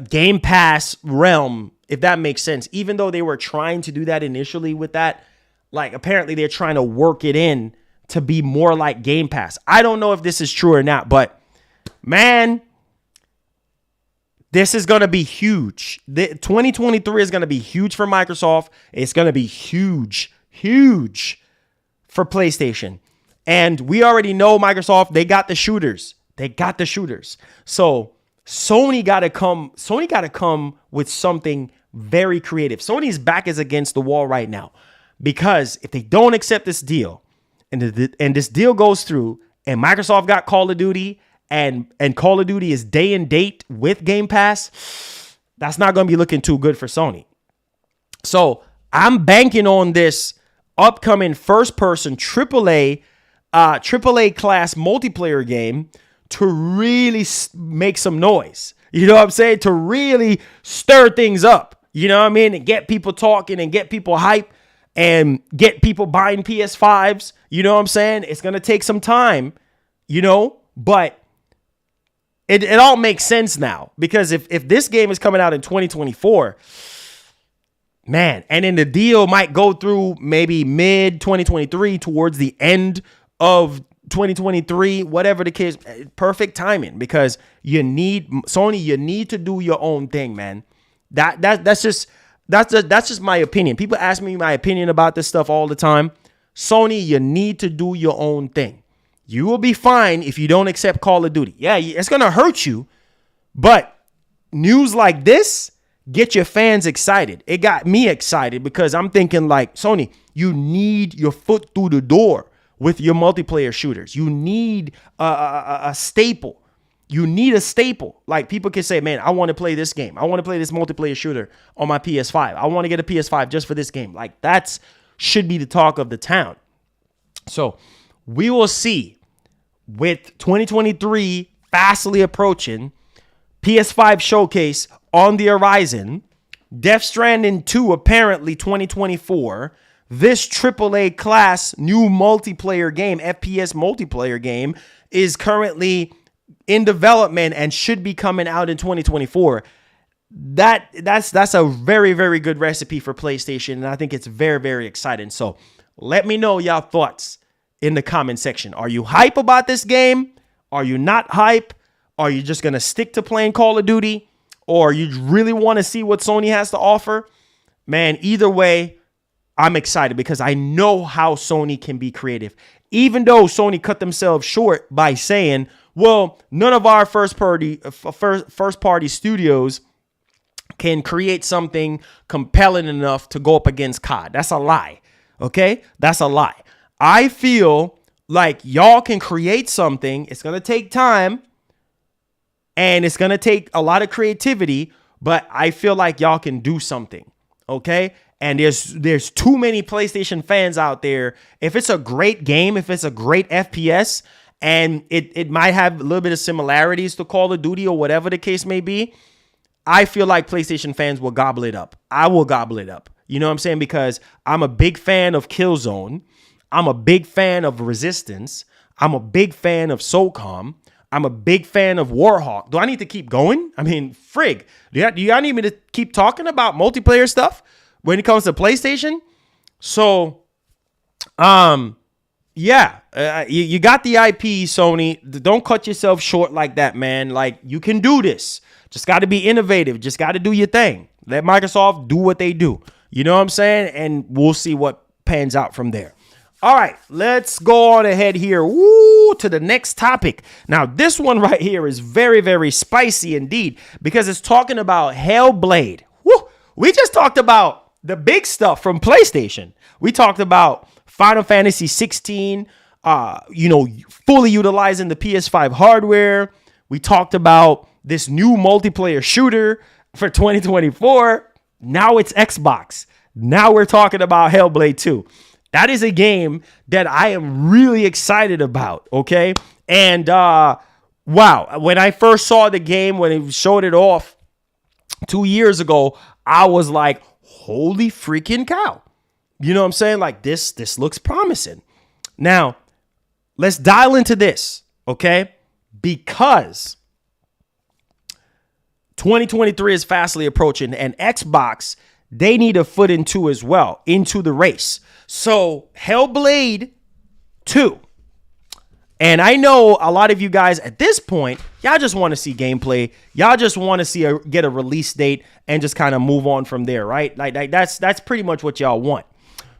Game Pass realm, if that makes sense. Even though they were trying to do that initially with that, like apparently they're trying to work it in to be more like Game Pass. I don't know if this is true or not, but man, This is going to be huge. 2023 is going to be huge for Microsoft. It's going to be huge for PlayStation. And we already know Microsoft, they got the shooters. So Sony got to come with something very creative. Sony's back is against the wall right now, because if they don't accept this deal and this deal goes through and Microsoft got Call of Duty and Call of Duty is day and date with Game Pass, that's not going to be looking too good for Sony. So I'm banking on this upcoming first-person AAA class multiplayer game to really make some noise. You know what I'm saying? To really stir things up. You know what I mean? And get people talking and get people hype and get people buying PS5s. You know what I'm saying? It's going to take some time, but it all makes sense now, because if this game is coming out in 2024, man, and then the deal might go through maybe mid 2023 towards the end of 2023, whatever the case, perfect timing, because Sony, you need to do your own thing, man. That's just my opinion. People ask me my opinion about this stuff all the time. Sony, you need to do your own thing. You will be fine if you don't accept Call of Duty. Yeah, it's going to hurt you, but news like this get your fans excited. It got me excited, because I'm thinking like, Sony, you need your foot through the door with your multiplayer shooters. You need a staple. You need a staple. Like, people can say, man, I want to play this game. I want to play this multiplayer shooter on my PS5. I want to get a PS5 just for this game. Like, that's should be the talk of the town. So we will see, with 2023 fastly approaching, PS5 showcase on the horizon, Death Stranding 2 apparently 2024, this AAA class new multiplayer game, FPS multiplayer game, is currently in development and should be coming out in 2024. That's a very, very good recipe for PlayStation, and I think it's very, very exciting. So let me know y'all thoughts in the comment section. Are you hype about this game? Are you not hype? Are you just going to stick to playing Call of Duty? Or you really want to see what Sony has to offer? Man, either way, I'm excited, because I know how Sony can be creative. Even though Sony cut themselves short by saying, well, none of our first party studios can create something compelling enough to go up against COD. That's a lie. Okay? That's a lie. I feel like y'all can create something. It's going to take time and it's going to take a lot of creativity, but I feel like y'all can do something. Okay? And there's too many PlayStation fans out there. If it's a great game, if it's a great FPS, and it might have a little bit of similarities to Call of Duty or whatever the case may be, I feel like PlayStation fans will gobble it up. I will gobble it up. You know what I'm saying? Because I'm a big fan of Killzone. I'm a big fan of Resistance. I'm a big fan of SOCOM. I'm a big fan of Warhawk. Do I need to keep going? I mean, frig. Do y'all need me to keep talking about multiplayer stuff when it comes to PlayStation? So, yeah, you got the IP, Sony. Don't cut yourself short like that, man. Like, you can do this. Just got to be innovative. Just got to do your thing. Let Microsoft do what they do. You know what I'm saying? And we'll see what pans out from there. All right, let's go on ahead here to the next topic. Now, this one right here is very, very spicy indeed, because it's talking about Hellblade. Woo! We just talked about the big stuff from PlayStation. We talked about Final Fantasy 16, fully utilizing the PS5 hardware. We talked about this new multiplayer shooter for 2024. Now it's Xbox. Now we're talking about Hellblade 2. That is a game that I am really excited about, okay? And, wow, when I first saw the game, when it showed it off 2 years ago, I was like, holy freaking cow. You know what I'm saying? Like, this looks promising. Now, let's dial into this, okay? Because 2023 is fastly approaching, and Xbox, they need a foot into as well, into the race. So, Hellblade 2. And I know a lot of you guys at this point, y'all just want to see gameplay. Y'all just want to see get a release date and just kind of move on from there, right? Like that's pretty much what y'all want.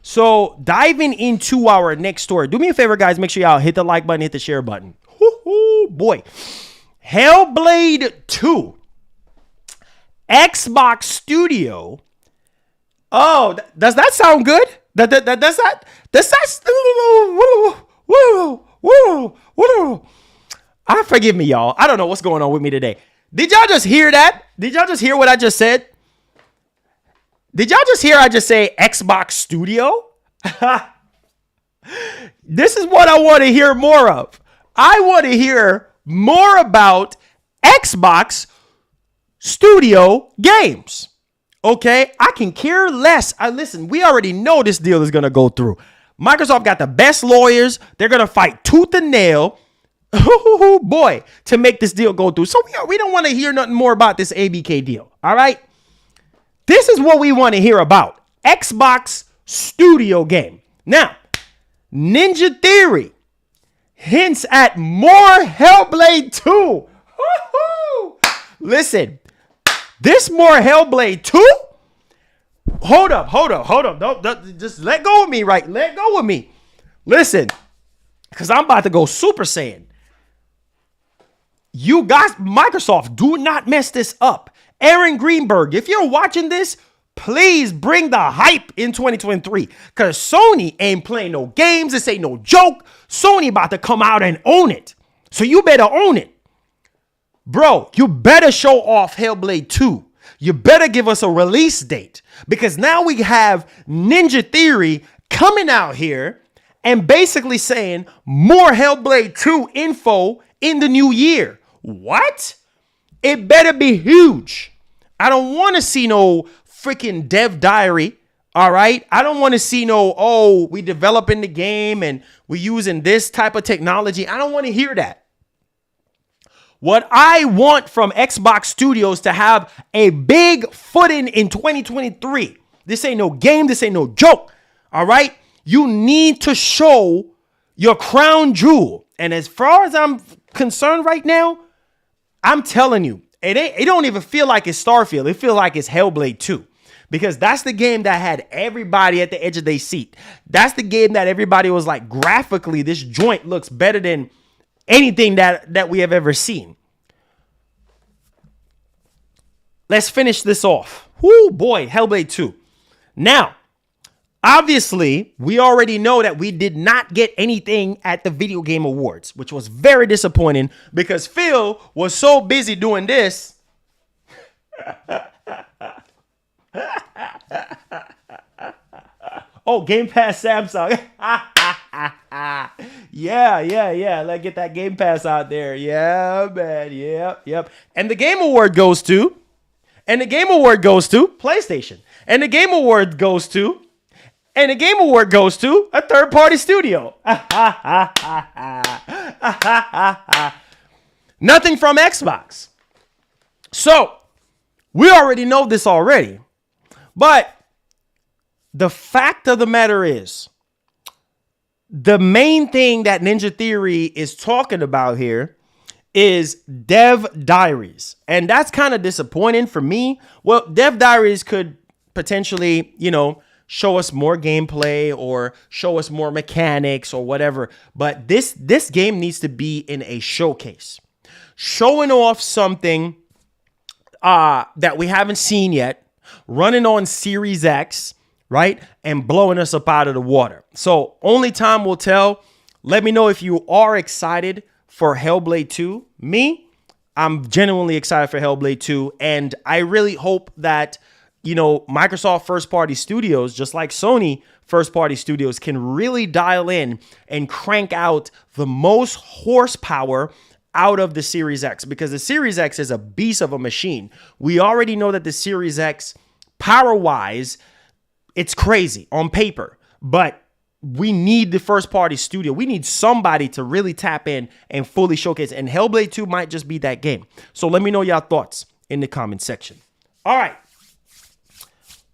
So diving into our next story, do me a favor, guys. Make sure y'all hit the like button, hit the share button. Woo-hoo, boy. Hellblade 2. Xbox Studio. Oh, does that sound good? Does that? Forgive me, y'all. I don't know what's going on with me today. Did y'all just hear that? Did y'all just hear what I just said? Did y'all just hear I just say Xbox Studio? This is what I want to hear more of. I want to hear more about Xbox Studio games. Okay? I can care less. Listen, we already know this deal is going to go through. Microsoft got the best lawyers. They're going to fight tooth and nail, boy, to make this deal go through. So we don't want to hear nothing more about this ABK deal. All right? This is what we want to hear about. Xbox Studio game. Now, Ninja Theory hints at more Hellblade 2. Listen, this more Hellblade 2? Hold up. Don't, just let go of me, right? Let go of me. Listen, because I'm about to go Super Saiyan. You guys, Microsoft, do not mess this up. Aaron Greenberg, if you're watching this, please bring the hype in 2023. Because Sony ain't playing no games. This ain't no joke. Sony about to come out and own it. So you better own it. Bro, you better show off Hellblade 2. You better give us a release date. Because now we have Ninja Theory coming out here and basically saying more Hellblade 2 info in the new year. What? It better be huge. I don't want to see no freaking dev diary. All right. I don't want to see no, we developing the game and we using this type of technology. I don't want to hear that. What I want from Xbox Studios to have a big footing in 2023. This ain't no game. This ain't no joke. All right. You need to show your crown jewel. And as far as I'm concerned right now, I'm telling you, it don't even feel like it's Starfield. It feels like it's Hellblade 2. Because that's the game that had everybody at the edge of their seat. That's the game that everybody was like, graphically, this joint looks better than anything that we have ever seen. Let's finish this off. Whoo, boy, Hellblade 2. Now, obviously, we already know that we did not get anything at the Video Game Awards, which was very disappointing because Phil was so busy doing this. Oh, Game Pass Samsung. Yeah. Let's get that Game Pass out there. Yeah, man. Yep. And the Game Award goes to PlayStation. And the Game Award goes to a third-party studio. Nothing from Xbox. So, we already know this already. But the fact of the matter is, the main thing that Ninja Theory is talking about here is Dev Diaries. And that's kind of disappointing for me. Well, Dev Diaries could potentially, show us more gameplay or show us more mechanics or whatever. But this game needs to be in a showcase. Showing off something that we haven't seen yet, running on Series X, right? And blowing us up out of the water. So only time will tell. Let me know if you are excited for Hellblade 2. Me, I'm genuinely excited for Hellblade 2. And I really hope that, Microsoft first-party studios, just like Sony first-party studios, can really dial in and crank out the most horsepower out of the Series X. Because the Series X is a beast of a machine. We already know that the Series X, power-wise, it's crazy on paper, but we need the first party studio. We need somebody to really tap in and fully showcase. And Hellblade 2 might just be that game. So let me know your thoughts in the comment section. All right.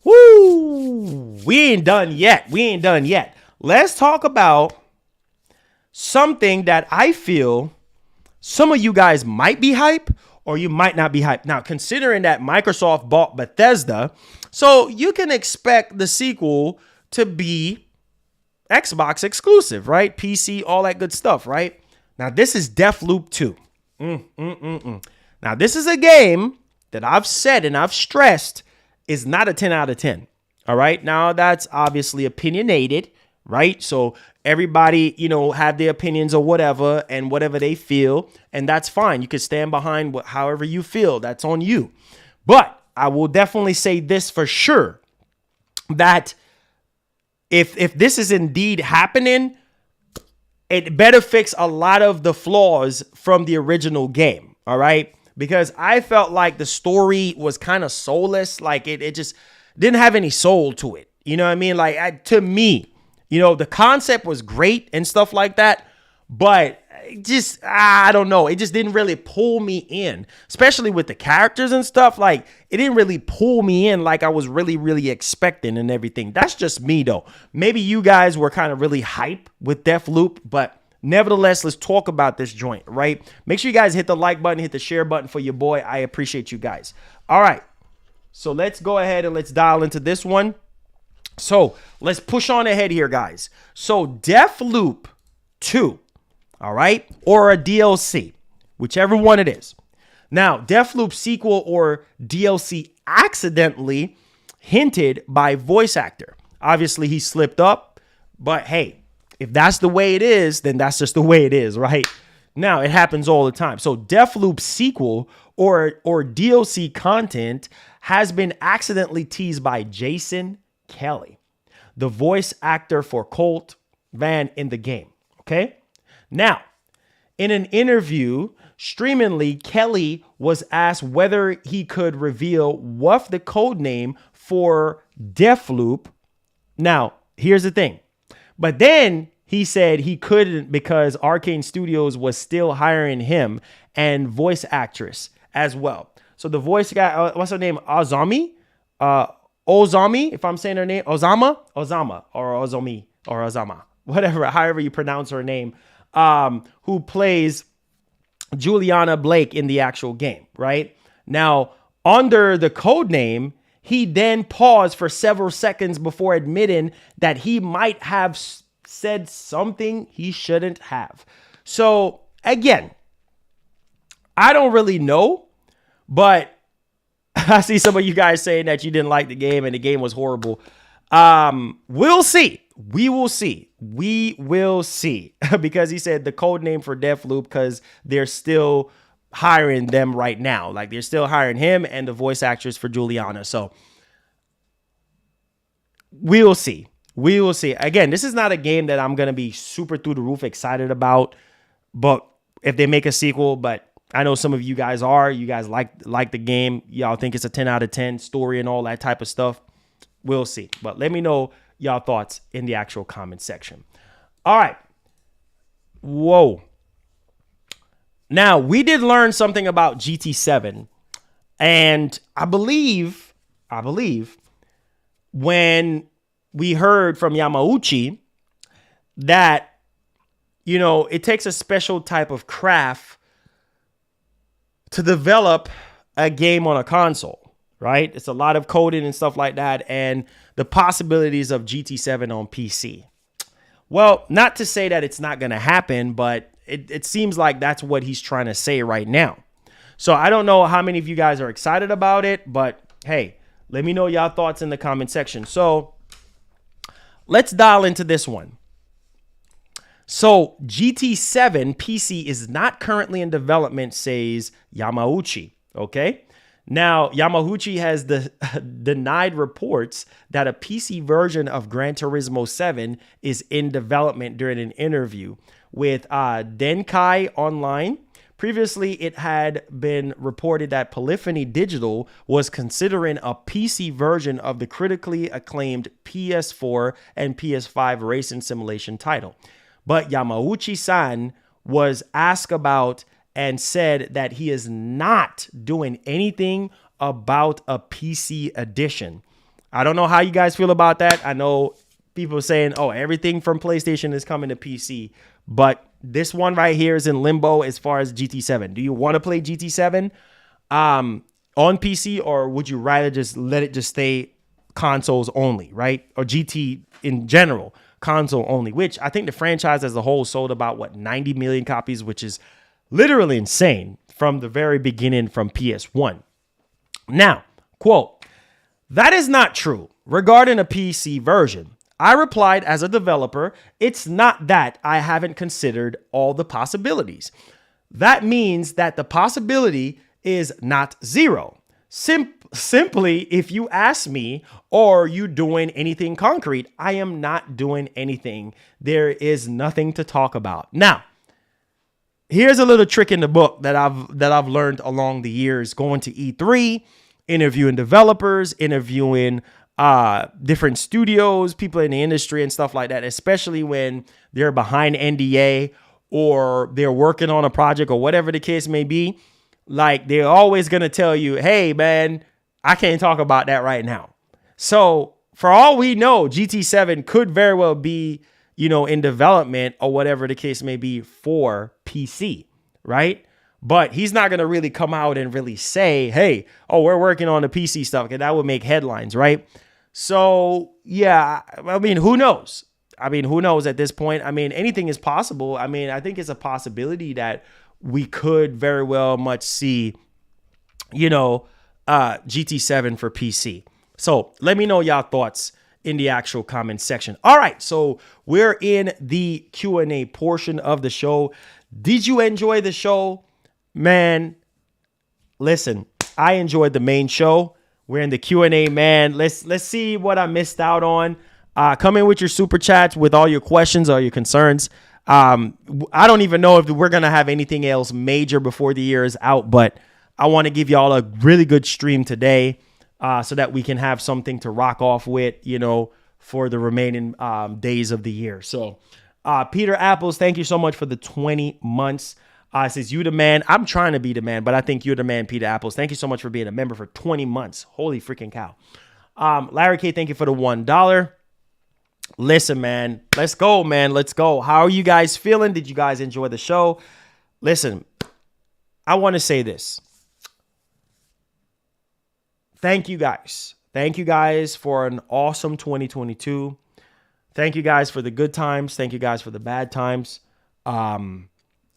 Woo! We ain't done yet. Let's talk about something that I feel some of you guys might be hype or you might not be hype. Now, considering that Microsoft bought Bethesda, so you can expect the sequel to be Xbox exclusive, right? PC, all that good stuff, right? Now, this is Deathloop 2. Now, this is a game that I've said and I've stressed is not a 10 out of 10. All right. Now, that's obviously opinionated, right? So everybody, have their opinions or whatever and whatever they feel. And that's fine. You can stand behind however you feel. That's on you. But I will definitely say this for sure, that if this is indeed happening, it better fix a lot of the flaws from the original game. All right. Because I felt like the story was kind of soulless. Like it just didn't have any soul to it. You know what I mean? Like to me, the concept was great and stuff like that. But I don't know. It just didn't really pull me in, especially with the characters and stuff. Like it didn't really pull me in like I was really, really expecting and everything. That's just me though. Maybe you guys were kind of really hype with Deathloop, but nevertheless, let's talk about this joint, right? Make sure you guys hit the like button, hit the share button for your boy. I appreciate you guys. All right. So let's go ahead and let's dial into this one. So let's push on ahead here, guys. So Deathloop 2, all right, or a DLC, whichever one it is. Now, Deathloop sequel or DLC accidentally hinted by voice actor. Obviously, he slipped up, but hey, if that's the way it is, then that's just the way it is, right? Now, it happens all the time. So Deathloop sequel or DLC content has been accidentally teased by Jason Kelly, the voice actor for Colt Van in the game, okay? Now, in an interview, streamingly, Kelly was asked whether he could reveal what the code name for Deathloop. Now, here's the thing. But then he said he couldn't because Arcane Studios was still hiring him and voice actress as well. So the voice guy, what's her name? Ozami, if I'm saying her name, Ozama, or Ozomi, or Ozama, whatever, however you pronounce her name, who plays Juliana Blake in the actual game, right? Now, under the code name, he then paused for several seconds before admitting that he might have said something he shouldn't have. So again, I don't really know, but I see some of you guys saying that you didn't like the game and the game was horrible. We'll see. We will see. We will see. Because he said the code name for Deathloop, because they're still hiring them right now. Like they're still hiring him and the voice actress for Juliana. So we'll see. We will see. Again, this is not a game that I'm going to be super through the roof excited about. But if they make a sequel, but I know some of you guys are. You guys like the game. Y'all think it's a 10 out of 10 story and all that type of stuff. We'll see. But let me know y'all thoughts in the actual comment section. All right. Whoa. Now, we did learn something about GT7. And I believe when we heard from Yamauchi that, it takes a special type of craft to develop a game on a console, right? It's a lot of coding and stuff like that, and the possibilities of GT7 on PC. Well, not to say that it's not going to happen, but it seems like that's what he's trying to say right now. So I don't know how many of you guys are excited about it, but hey, let me know y'all thoughts in the comment section. So let's dial into this one. So GT7 PC is not currently in development, says Yamauchi. Okay. Now, Yamauchi has denied reports that a PC version of Gran Turismo 7 is in development during an interview with Denkai Online. Previously, it had been reported that Polyphony Digital was considering a PC version of the critically acclaimed PS4 and PS5 racing simulation title. But Yamauchi-san was asked about and said that he is not doing anything about a PC edition. I don't know how you guys feel about that. I know people saying, oh, everything from PlayStation is coming to PC. But this one right here is in limbo as far as GT7. Do you want to play GT7 on PC, or would you rather just let it just stay consoles only, right? Or GT in general, console only, which I think the franchise as a whole sold about, 90 million copies, which is literally insane from the very beginning from PS1. Now, quote, that is not true regarding a PC version. I replied as a developer, it's not that I haven't considered all the possibilities. That means that the possibility is not zero. Simply, if you ask me, are you doing anything concrete? I am not doing anything. There is nothing to talk about. Now, here's a little trick in the book that I've learned along the years, going to E3, interviewing developers, interviewing different studios, people in the industry and stuff like that, especially when they're behind NDA or they're working on a project or whatever the case may be. Like, they're always going to tell you, hey, man, I can't talk about that right now. So for all we know, GT7 could very well be, in development or whatever the case may be for PC, right? But he's not going to really come out and really say, hey, oh, we're working on the PC stuff, because that would make headlines, right? So, yeah, I mean, who knows? Who knows at this point? Anything is possible. I think it's a possibility that we could very well much see, GT7 for PC. So let me know y'all thoughts in the actual comment section. All right, so we're in the Q&A portion of the show. Did you enjoy the show? Man, listen, I enjoyed the main show. We're in the Q&A, man. Let's see what I missed out on. Come in with your super chats with all your questions, all your concerns. I don't even know if we're going to have anything else major before the year is out, but I want to give y'all a really good stream today so that we can have something to rock off with, for the remaining days of the year. So Peter Apples, thank you so much for the 20 months. Says, you the man. I'm trying to be the man, but I think you're the man, Peter Apples. Thank you so much for being a member for 20 months. Holy freaking cow. Larry K, thank you for the $1. Listen, man, let's go, man. Let's go. How are you guys feeling? Did you guys enjoy the show? Listen, I want to say this. Thank you guys. Thank you guys for an awesome 2022. Thank you guys for the good times. Thank you guys for the bad times. I'm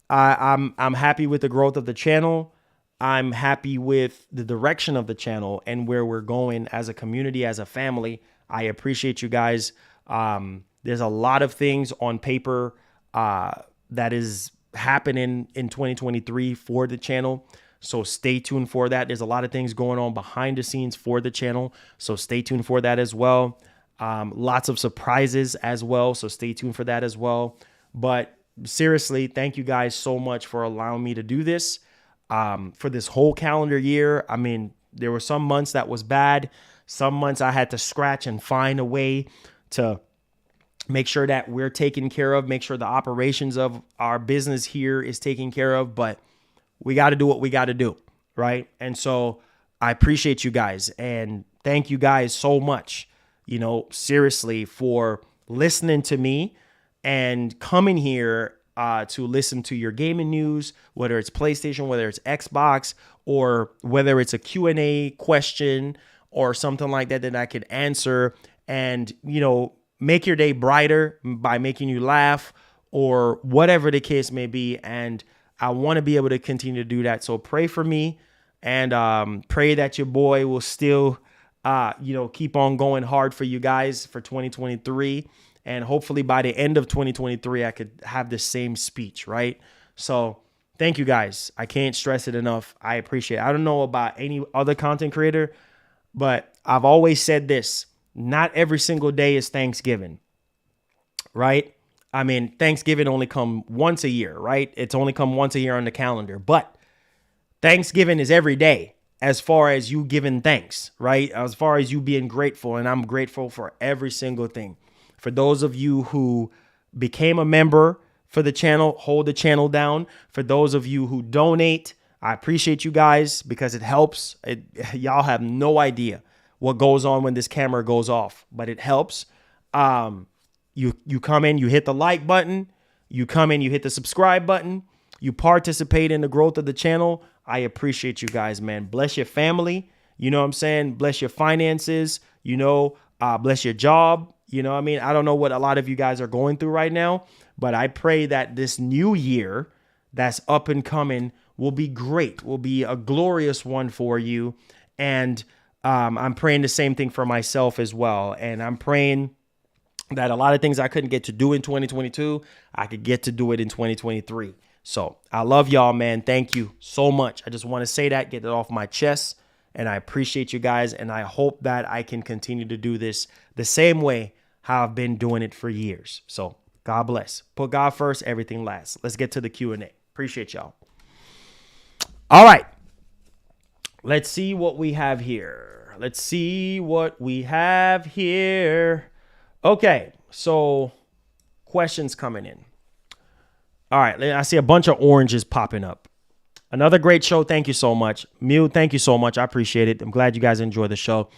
happy with the growth of the channel. I'm happy with the direction of the channel and where we're going as a community, as a family. I appreciate you guys. There's a lot of things on paper that is happening in 2023 for the channel. So stay tuned for that. There's a lot of things going on behind the scenes for the channel. So stay tuned for that as well. Lots of surprises as well. So stay tuned for that as well. But seriously, thank you guys so much for allowing me to do this for this whole calendar year. There were some months that was bad. Some months I had to scratch and find a way to make sure that we're taken care of, make sure the operations of our business here is taken care of. But we got to do what we got to do, right? And so I appreciate you guys, and thank you guys so much, seriously, for listening to me and coming here to listen to your gaming news, whether it's PlayStation, whether it's Xbox, or whether it's a Q&A question or something like that that I could answer and, make your day brighter by making you laugh or whatever the case may be. And I want to be able to continue to do that. So pray for me and pray that your boy will still, keep on going hard for you guys for 2023. And hopefully by the end of 2023, I could have the same speech, right? So thank you guys. I can't stress it enough. I appreciate it. I don't know about any other content creator, but I've always said this. Not every single day is Thanksgiving, right? Thanksgiving only come once a year, right? It's only come once a year on the calendar. But Thanksgiving is every day as far as you giving thanks, right? As far as you being grateful. And I'm grateful for every single thing. For those of you who became a member for the channel, hold the channel down. For those of you who donate, I appreciate you guys because it helps. Y'all have no idea what goes on when this camera goes off, but it helps. You come in, you hit the like button, you come in, you hit the subscribe button, you participate in the growth of the channel. I appreciate you guys, man. Bless your family. You know what I'm saying? Bless your finances, bless your job. You know what I mean? I don't know what a lot of you guys are going through right now, but I pray that this new year that's up and coming will be great, will be a glorious one for you. And I'm praying the same thing for myself as well. And I'm praying that a lot of things I couldn't get to do in 2022, I could get to do it in 2023. So I love y'all, man. Thank you so much. I just want to say that, get it off my chest. And I appreciate you guys. And I hope that I can continue to do this the same way how I've been doing it for years. So God bless. Put God first, everything last. Let's get to the Q&A. Appreciate y'all. All right. Let's see what we have here. Okay. So questions coming in. All right. I see a bunch of oranges popping up. Another great show. Thank you so much. Mew, thank you so much. I appreciate it. I'm glad you guys enjoy the show.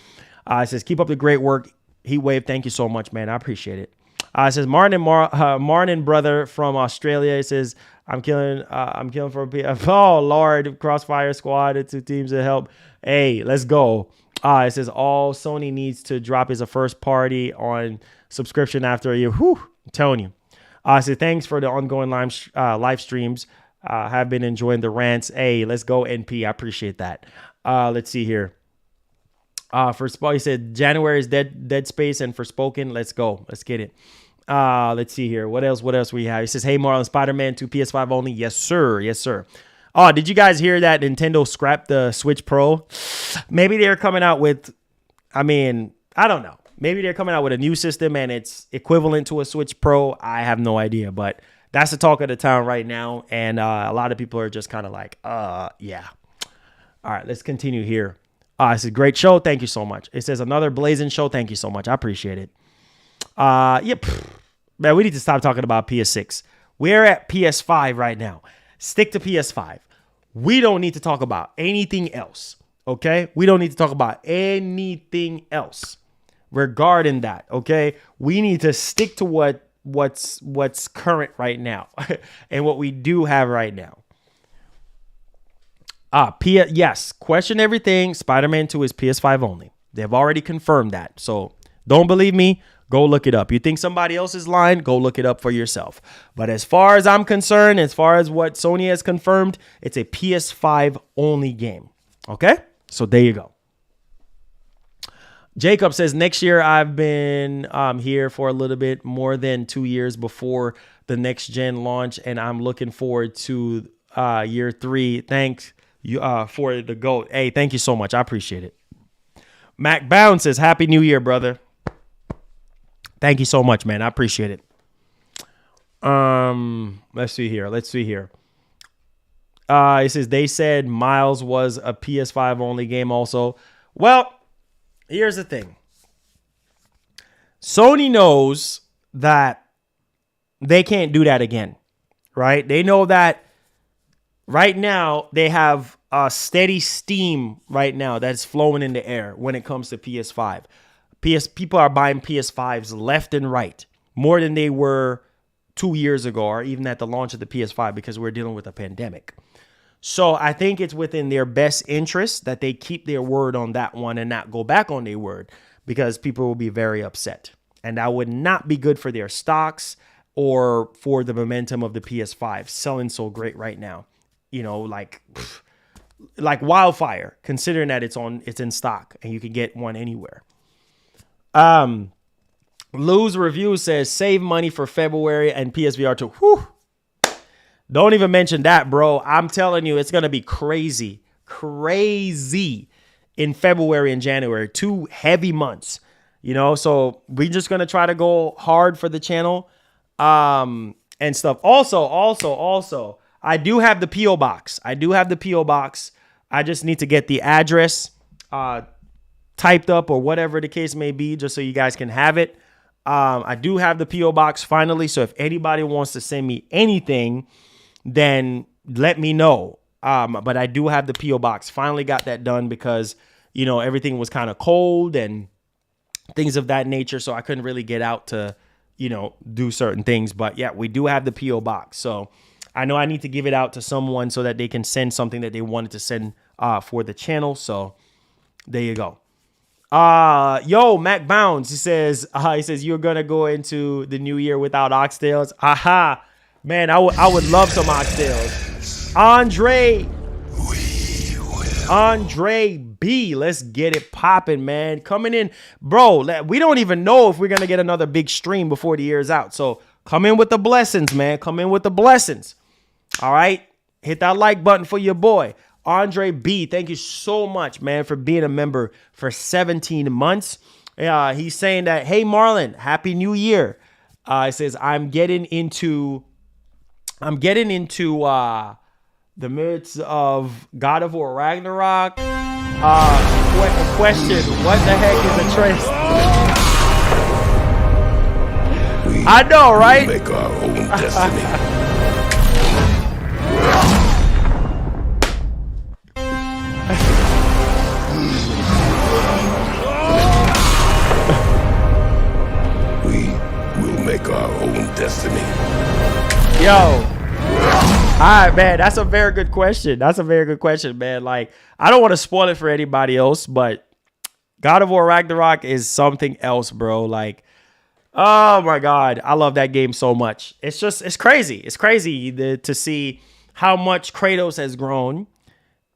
It says, keep up the great work. Heatwave, thank you so much, man. I appreciate it. It says, Martin brother from Australia. It says, I'm killing for a PF. Oh, Lord. Crossfire Squad. It's 2 teams to help. Hey, let's go. It says, all Sony needs to drop is a first party on subscription after a year. Whew, I'm telling you. I said, thanks for the ongoing live streams. Have been enjoying the rants. Hey, let's go, NP. I appreciate that. Let's see here. For he said January is Dead Space, and for Spoken, let's go. Let's get it. Let's see here. What else we have? He says, hey, Marlon, Spider-Man 2 PS5 only. Yes, sir. Yes, sir. Oh, did you guys hear that Nintendo scrapped the Switch Pro? Maybe they're coming out with, I don't know. Maybe they're coming out with a new system and it's equivalent to a Switch Pro. I have no idea, but that's the talk of the town right now. And a lot of people are just kind of like, yeah. All right, let's continue here. It's a great show. Thank you so much. It says another blazing show. Thank you so much. I appreciate it. Yep. Man, we need to stop talking about PS6. We're at PS5 right now. Stick to PS5. We don't need to talk about anything else. Okay? We don't need to talk about anything else regarding that. Okay? We need to stick to what's current right now and what we do have right now. Yes. Question everything. Spider-Man 2 is PS5 only. They've already confirmed that. So don't believe me. Go look it up. You think somebody else is lying? Go look it up for yourself. But as far as I'm concerned, as far as what Sony has confirmed, it's a PS5 only game. Okay? So there you go. Jacob says, next year I've been here for a little bit more than 2 years before the next gen launch, and I'm looking forward to year 3. Thanks for the GOAT. Hey, thank you so much. I appreciate it. Mac Bound says, Happy New Year, brother. Thank you so much, man. I appreciate it. Let's see here. It says they said Miles was a PS5 only game also. Well, here's the thing. Sony knows that they can't do that again, right? They know that right now they have a steady steam right now that's flowing in the air when it comes to PS5. People are buying PS5s left and right, more than they were 2 years ago or even at the launch of the PS5 because we're dealing with a pandemic. So I think it's within their best interest that they keep their word on that one and not go back on their word because people will be very upset. And that would not be good for their stocks or for the momentum of the PS5 selling so great right now. You know, like wildfire, considering that it's in stock and you can get one anywhere. Lou's review says save money for February and PSVR 2. Whew. Don't even mention that, bro. I'm telling you, it's going to be crazy in February and January. 2 heavy months, so we're just going to try to go hard for the channel, and stuff. Also, I do have the P.O. box. I just need to get the address, typed up or whatever the case may be, just so you guys can have it. I do have the P.O. box finally. So if anybody wants to send me anything, then let me know. But I do have the P.O. box. Finally got that done because, everything was kind of cold and things of that nature. So I couldn't really get out to, do certain things. But yeah, we do have the P.O. box. So I know I need to give it out to someone so that they can send something that they wanted to send for the channel. So there you go. Yo, Mac Bounds, he says you're going to go into the new year without oxtails. Aha, man, I would love some oxtails. Andre B, let's get it popping, man. Coming in, bro. We don't even know if we're gonna get another big stream before the year's out. So come in with the blessings, man. Come in with the blessings. All right, hit that like button for your boy Andre B. Thank you so much, man, for being a member for 17 months. He's saying that, hey, Marlon, Happy New Year. He says I'm getting into the midst of God of War Ragnarok. Question: what the heck is a trace? I know, right? We make our own destiny. We will make our own destiny. Yo. All right, man. That's a very good question. Man. Like, I don't want to spoil it for anybody else, but God of War Ragnarok is something else, bro. Like, oh my God. I love that game so much. It's crazy. It's crazy to see how much Kratos has grown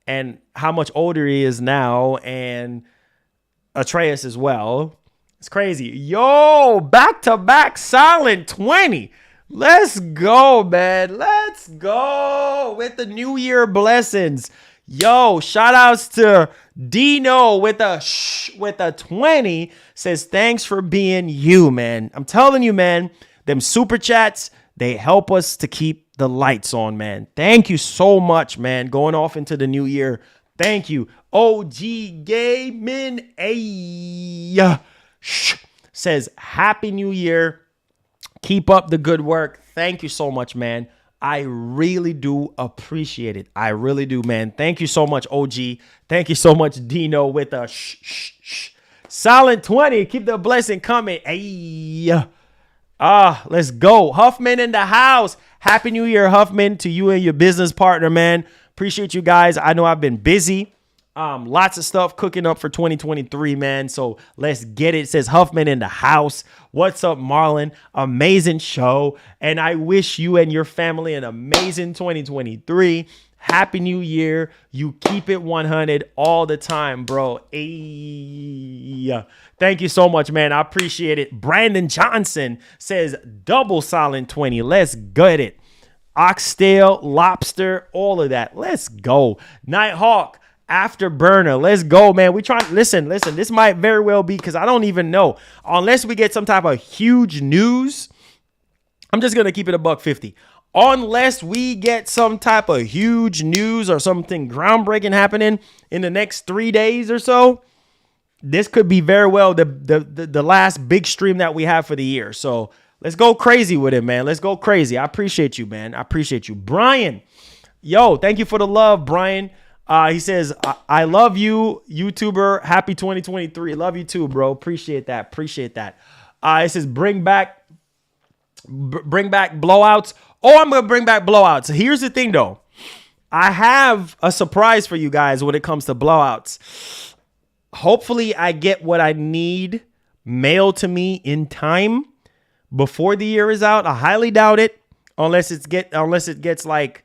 and how much older he is now, and Atreus as well. It's crazy. Yo, back-to-back Silent 20. Let's go, man. Let's go with the New Year blessings. Yo, shout outs to Dino with a 20. Says, thanks for being you, man. I'm telling you, man, them super chats, they help us to keep the lights on, man. Thank you so much, man. Going off into the new year. Thank you. OG Gaming says, Happy New Year. Keep up the good work. Thank you so much, man. I really do appreciate it. I really do, man. Thank you so much, OG. Thank you so much, Dino, with a Silent 20. Keep the blessing coming. Hey. Let's go. Huffman in the house. Happy New Year, Huffman, to you and your business partner, man. Appreciate you guys. I know I've been busy. Lots of stuff cooking up for 2023, man. So let's get it. It says Huffman in the house. What's up, Marlon? Amazing show. And I wish you and your family an amazing 2023. Happy New Year. You keep it 100 all the time, bro. Hey. Thank you so much, man. I appreciate it. Brandon Johnson says double Silent 20. Let's get it. Oxtail, lobster, all of that. Let's go. Nighthawk. Afterburner. Let's go, man. We trying. Listen. This might very well be, because I don't even know, unless we get some type of huge news. I'm just gonna keep it $1.50. Unless we get some type of huge news or something groundbreaking happening in the next 3 days or so, this could be very well the last big stream that we have for the year. So let's go crazy with it, man. Let's go crazy. I appreciate you, man. I appreciate you, Brian. Yo, thank you for the love, Brian. He says, I love you, YouTuber. Happy 2023. Love you too, bro. Appreciate that. It says, bring back blowouts. Oh, I'm going to bring back blowouts. Here's the thing, though. I have a surprise for you guys when it comes to blowouts. Hopefully, I get what I need mailed to me in time before the year is out. I highly doubt it, unless it gets like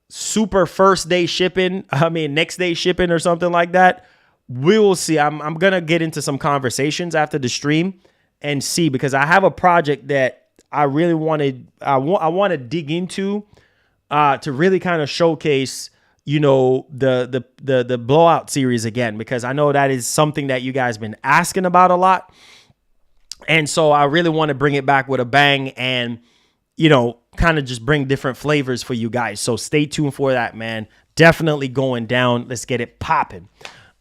super first day shipping. Next day shipping or something like that. We will see. I'm gonna get into some conversations after the stream and see, because I have a project that I really wanted. I want to dig into to really kind of showcase, the blowout series again, because I know that is something that you guys been asking about a lot, and so I really want to bring it back with a bang and kind of just bring different flavors for you guys. So stay tuned for that, man. Definitely going down. Let's get it popping.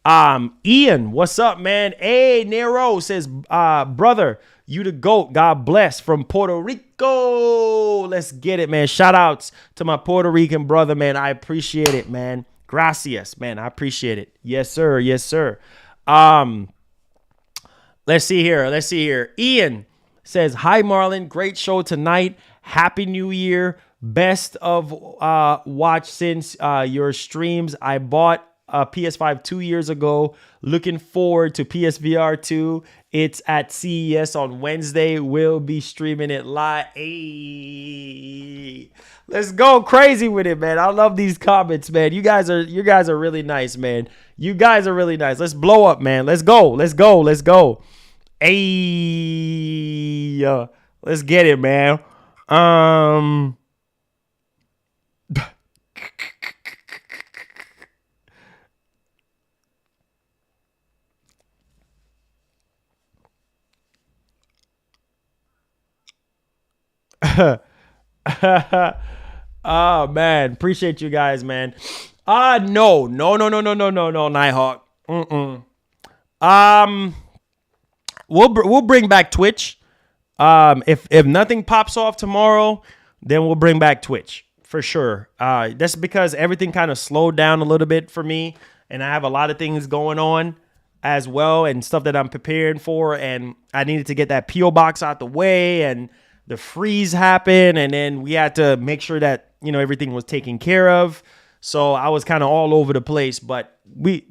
Ian, what's up, man? Hey, Nero says, brother, you the GOAT. God bless, from Puerto Rico. Let's get it, man. Shout outs to my Puerto Rican brother, man. I appreciate it, man. Gracias, man. I appreciate it. Yes, sir. Let's see here. Ian says, "Hi Marlon, great show tonight. Happy New Year. Best of watch since your streams. I bought a PS5 2 years ago. Looking forward to PSVR 2. It's at CES on Wednesday. We'll be streaming it live." Hey, let's go crazy with it, man. I love these comments, man. You guys are really nice, man. You guys are really nice. Let's blow up, man. Let's go. Hey, let's get it, man. Oh man, appreciate you guys, man. No, Nighthawk. We'll bring back Twitch. If nothing pops off tomorrow, then we'll bring back Twitch for sure. That's because everything kind of slowed down a little bit for me, and I have a lot of things going on as well, and stuff that I'm preparing for, and I needed to get that PO box out the way, and the freeze happened, and then we had to make sure that, you know, everything was taken care of. So I was kind of all over the place, but we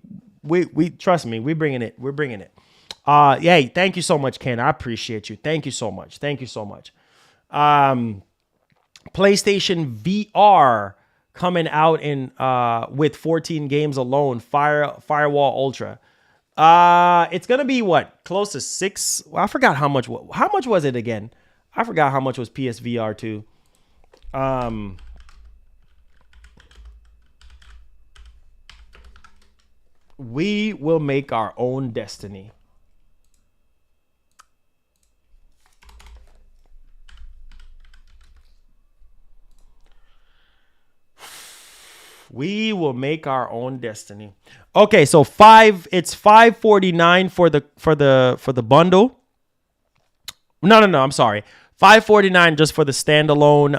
trust me, we're bringing it. Yay, thank you so much, Ken. I appreciate you. Thank you so much. PlayStation VR coming out in with 14 games alone. Firewall Ultra. It's gonna be what, close to 6? Well, I forgot how much was it again? I forgot how much was PSVR 2. We will make our own destiny. We will make our own destiny. Okay, so it's $549 for the bundle. No, I'm sorry. $549 just for the standalone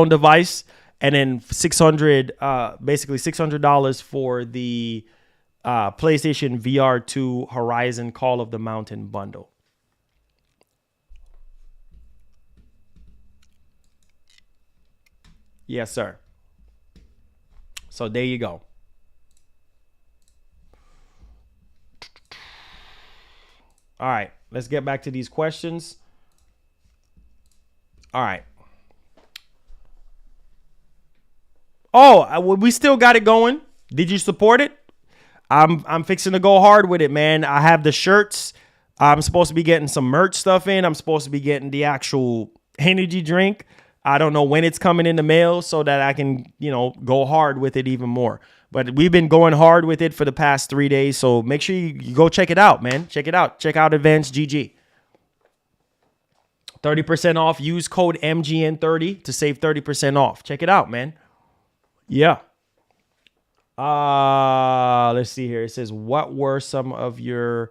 device, and then basically $600 for the PlayStation VR 2 Horizon Call of the Mountain bundle. Yes, sir. So there you go. All right, let's get back to these questions. All right. Oh, we still got it going. Did you support it? I'm fixing to go hard with it, man. I have the shirts. I'm supposed to be getting some merch stuff in. I'm supposed to be getting the actual energy drink. I don't know when it's coming in the mail so that I can, go hard with it even more. But we've been going hard with it for the past 3 days. So make sure you go check it out, man. Check it out. Check out Advanced GG. 30% off. Use code MGN30 to save 30% off. Check it out, man. Yeah. Let's see here. It says, what were some of your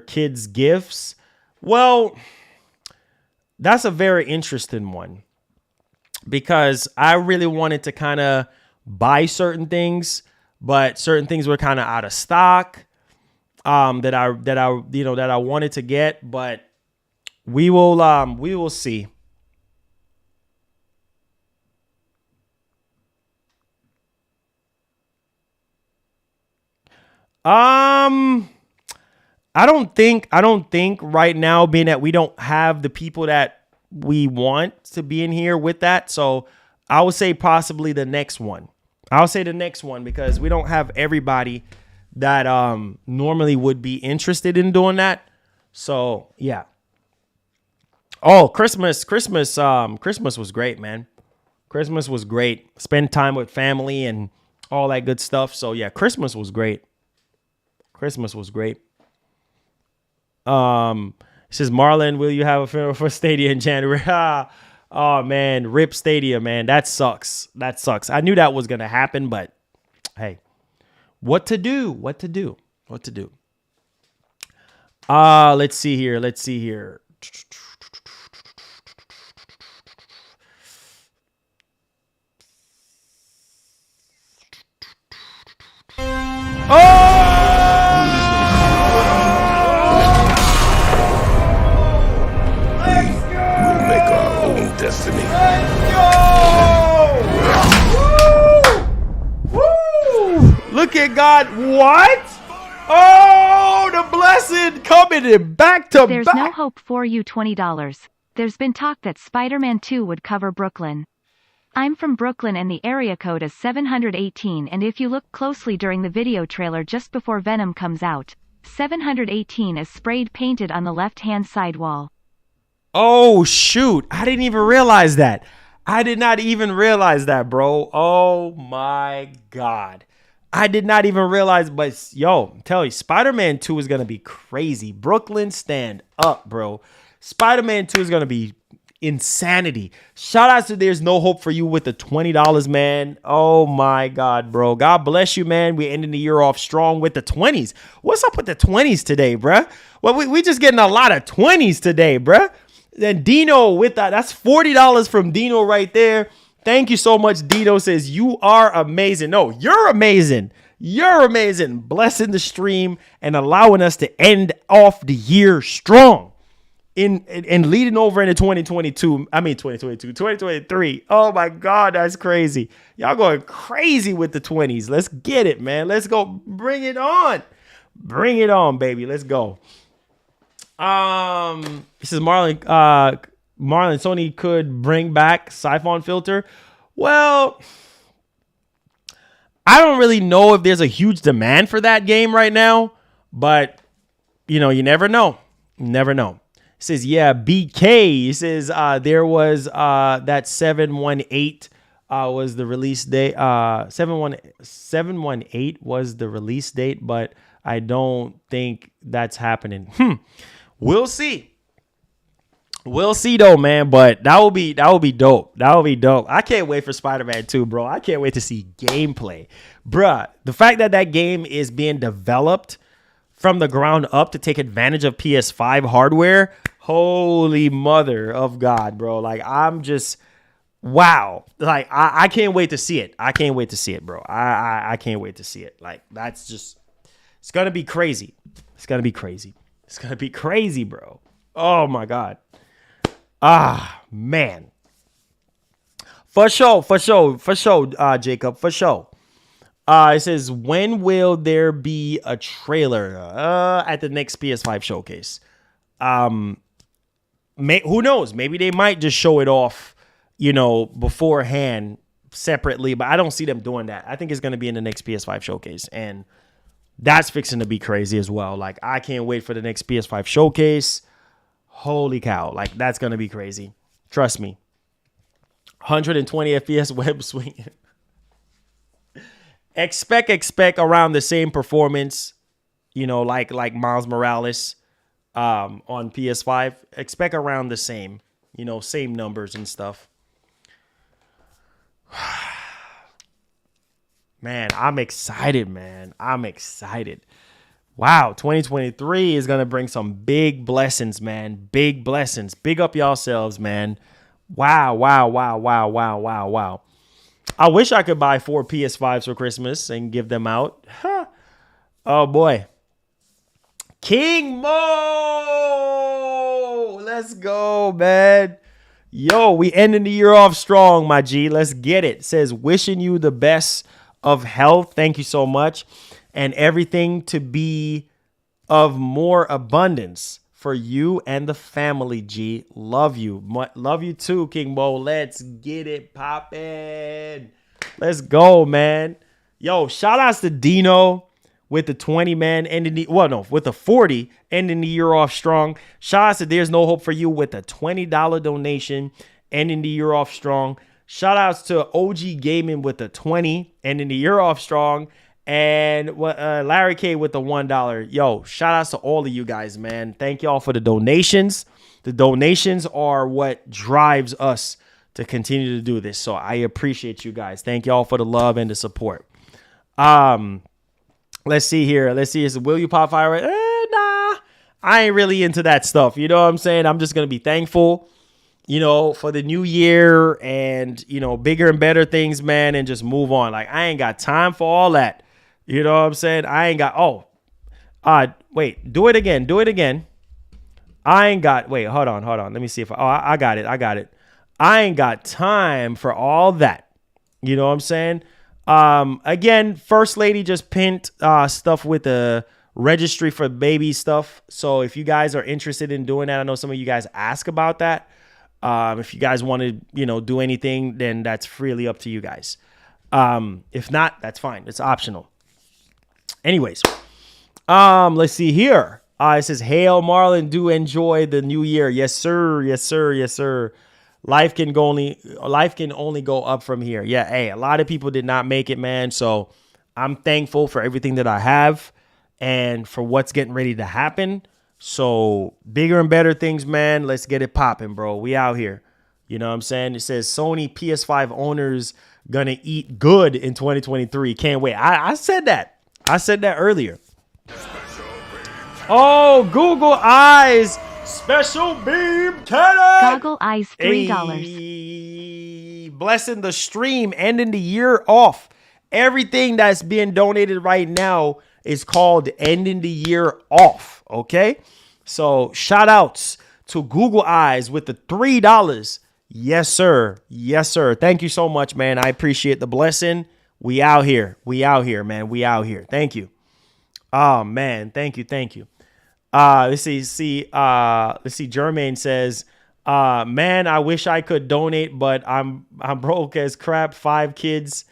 kids' gifts? Well, that's a very interesting one, because I really wanted to kind of buy certain things, but certain things were kind of out of stock that I wanted to get, but we will see. I don't think right now, being that we don't have the people that we want to be in here with that. So I would say possibly the next one. I'll say the next one, because we don't have everybody that normally would be interested in doing that. So yeah. Oh, Christmas was great, man. Christmas was great. Spend time with family and all that good stuff. So yeah, Christmas was great. It says, Marlon, will you have a funeral for Stadia in January? Oh man, rip Stadia, man. That sucks. I knew that was gonna happen, but hey, what to do? Let's see here. Oh! destiny. Woo! Woo! Look at God. What? Oh, the blessing coming in back to There's back. no hope for you $20. There's been talk that Spider-Man 2 would cover Brooklyn. I'm from Brooklyn and the area code is 718, and if you look closely during the video trailer just before Venom comes out, 718 is sprayed painted on the left-hand side wall. Oh, shoot. I didn't even realize that. I did not even realize that, bro. Oh, my God. I did not even realize, but yo, I'm telling you, Spider-Man 2 is going to be crazy. Brooklyn, stand up, bro. Spider-Man 2 is going to be insanity. Shout out to There's No Hope for You with the $20, man. Oh, my God, bro. God bless you, man. We're ending the year off strong with the 20s. What's up with the 20s today, bruh? Well, we just getting a lot of 20s today, bruh. Then Dino with that. That's $40 from Dino right there. Thank you so much. Dino says, you are amazing. No, you're amazing. You're amazing. Blessing the stream and allowing us to end off the year strong and leading over into 2023. Oh my God, that's crazy. Y'all going crazy with the 20s. Let's get it, man. Let's go. Bring it on. Bring it on, baby. Let's go. This is Marlon. Sony could bring back Siphon filter. Well, I don't really know if there's a huge demand for that game right now, but you know, you never know. Never know. It says, yeah, BK. It says there was that 718 was the release date. 718 was the release date, but I don't think that's happening. We'll see. We'll see though, man. But that will be dope. That will be dope. I can't wait for Spider-Man 2, bro. I can't wait to see gameplay, bruh. The fact that that game is being developed from the ground up to take advantage of PS5 hardware, holy mother of God, bro. Like, I'm just, wow. Like, I can't wait to see it. I can't wait to see it, bro. I can't wait to see it. Like, that's just, it's gonna be crazy. It's gonna be crazy. It's gonna be crazy, bro. Oh my God. Ah, man. For sure, Jacob, for sure. It says, when will there be a trailer? At the next PS5 showcase. Who knows? Maybe they might just show it off, you know, beforehand, separately, but I don't see them doing that. I think it's going to be in the next PS5 showcase, and that's fixing to be crazy as well. Like, I can't wait for the next PS5 showcase. Holy cow. Like, that's going to be crazy. Trust me. 120 FPS web swing. Expect around the same performance, you know, like Miles Morales on PS5. Expect around the same, you know, same numbers and stuff. Man, I'm excited, man. I'm excited. Wow, 2023 is going to bring some big blessings, man. Big blessings. Big up yourselves, man. Wow. I wish I could buy 4 PS5s for Christmas and give them out. Huh. Oh, boy. King Mo! Let's go, man. Yo, we ending the year off strong, my G. Let's get it. It says, wishing you the best of health. Thank you so much. And everything to be of more abundance for you and the family, G. Love you. Love you too, King Mo. Let's get it poppin'. Let's go, man. Yo, shout outs to Dino with the 20, man. With the 40, ending the year off strong. Shout outs to There's No Hope for You with a $20 donation, ending the year off strong. Shout outs to OG Gaming with the 20, ending the year off strong. And Larry K with the $1. Yo, shout outs to all of you guys, man. Thank y'all for the donations. The donations are what drives us to continue to do this. So I appreciate you guys. Thank y'all for the love and the support. Let's see here. Will you pop fire? Nah, I ain't really into that stuff. You know what I'm saying? I'm just going to be thankful, you know, for the new year and, you know, bigger and better things, man, and just move on. Like, I ain't got time for all that. You know what I'm saying? I ain't got, wait, do it again. I ain't got, wait, hold on. Let me see if I got it. I ain't got time for all that. You know what I'm saying? Again, First Lady just pinned stuff with the registry for baby stuff. So if you guys are interested in doing that, I know some of you guys ask about that. If you guys want to, do anything, then that's freely up to you guys. If not, that's fine. It's optional. Anyways, let's see here. It says, "Hail Marlon, do enjoy the new year." Yes, sir. Yes, sir. Yes, sir. Life can only go up from here. Yeah, hey, a lot of people did not make it, man. So I'm thankful for everything that I have and for what's getting ready to happen. So bigger and better things, man. Let's get it popping, bro. We out here. You know what I'm saying? It says Sony PS5 owners gonna eat good in 2023. Can't wait. I said that. I said that earlier. Oh, Google Eyes special beam cannon. Goggle Eyes, $3. Hey, blessing the stream, ending the year off. Everything that's being donated right now is called ending the year off. Okay, so shout outs to Google Eyes with the $3. Yes, sir. Yes, sir. Thank you so much, man. I appreciate the blessing. We out here. We out here, man. We out here. Thank you. Oh, man. Thank you. Thank you. Let's see. Let's see. Jermaine says, man, I wish I could donate, but I'm broke as crap. 5 kids,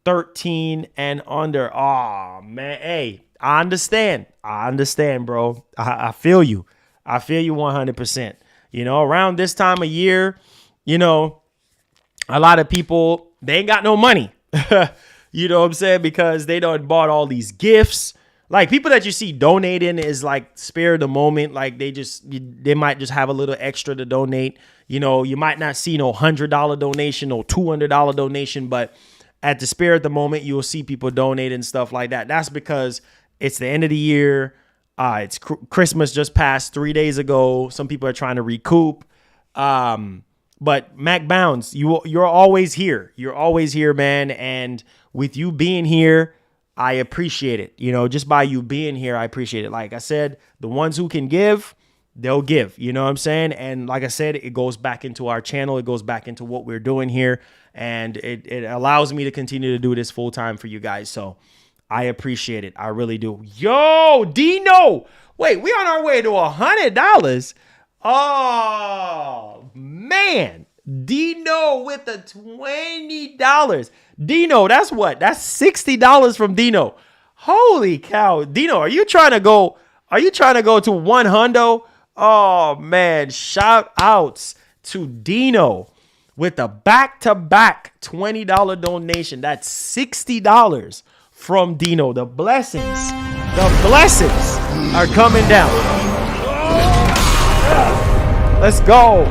13 and under. Oh, man. Hey, I understand. I understand, bro. I feel you. I feel you 100%. Around this time of year, a lot of people, they ain't got no money. You know what I'm saying? Because they done bought all these gifts. Like, people that you see donating is like spare the moment. Like, they might just have a little extra to donate. You might not see no $100 donation, no $200 donation, but at the spare at the moment, you'll see people donate and stuff like that. That's because it's the end of the year. It's Christmas just passed 3 days ago. Some people are trying to recoup. But Mac Bounds, you're always here. You're always here, man. And with you being here, I appreciate it. Just by you being here, I appreciate it. Like I said, the ones who can give, they'll give. You know what I'm saying? And like I said, it goes back into our channel. It goes back into what we're doing here. And it allows me to continue to do this full time for you guys. So I appreciate it. I really do. Yo, Dino. Wait, we on our way to $100. Oh, man. Dino with the $20. Dino, that's what? That's $60 from Dino. Holy cow. Dino, are you trying to go to 100? Oh, man. Shout outs to Dino with a back-to-back $20 donation. That's $60 from Dino. The blessings are coming down. Let's go.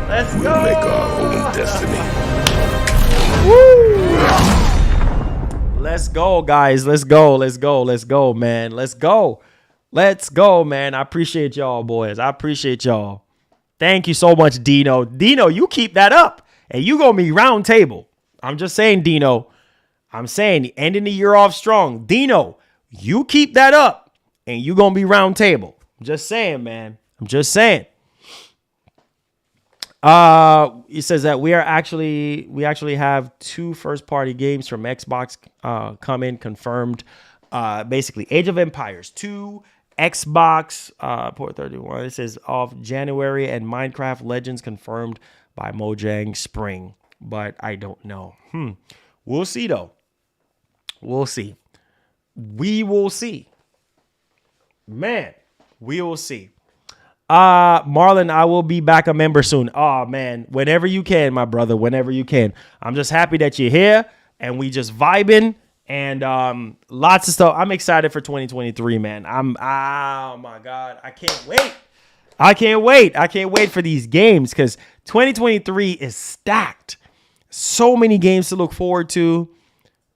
Let's go. Make our own destiny. Woo! Let's go, guys. Let's go, man. Let's go, man. I appreciate y'all, boys. I appreciate y'all. Thank you so much, Dino. Dino, you keep that up, and you gonna be round table. I'm just saying, Dino. I'm saying, ending the year off strong. Dino, you keep that up, and you gonna be round table. I'm just saying, man. I'm just saying. It says that we actually have 2 first-party games from Xbox coming confirmed. Basically, Age of Empires 2, Xbox port 31. It says off January, and Minecraft Legends confirmed by Mojang Spring, but I don't know. We'll see though. We'll see. We will see. Man, we will see. Marlon, I will be back a member soon. Oh man, whenever you can, my brother, whenever you can. I'm just happy that you're here and we just vibing and lots of stuff. I'm excited for 2023, man. Oh my God, I can't wait. I can't wait for these games because 2023 is stacked. So many games to look forward to.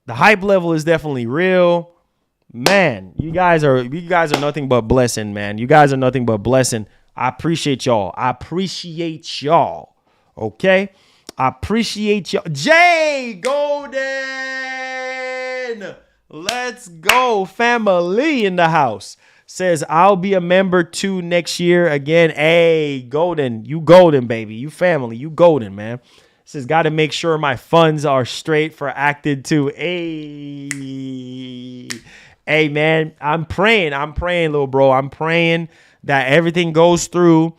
The hype level is definitely real. Man, you guys are nothing but blessing, man. You guys are nothing but blessing. I appreciate y'all. Okay? I appreciate y'all. Jay Golden! Let's go. Family in the house. says, I'll be a member too next year again. Hey, golden. You golden, baby. You family. You golden, man. Says, got to make sure my funds are straight for acted too. Hey, man. I'm praying, little bro. I'm praying that everything goes through,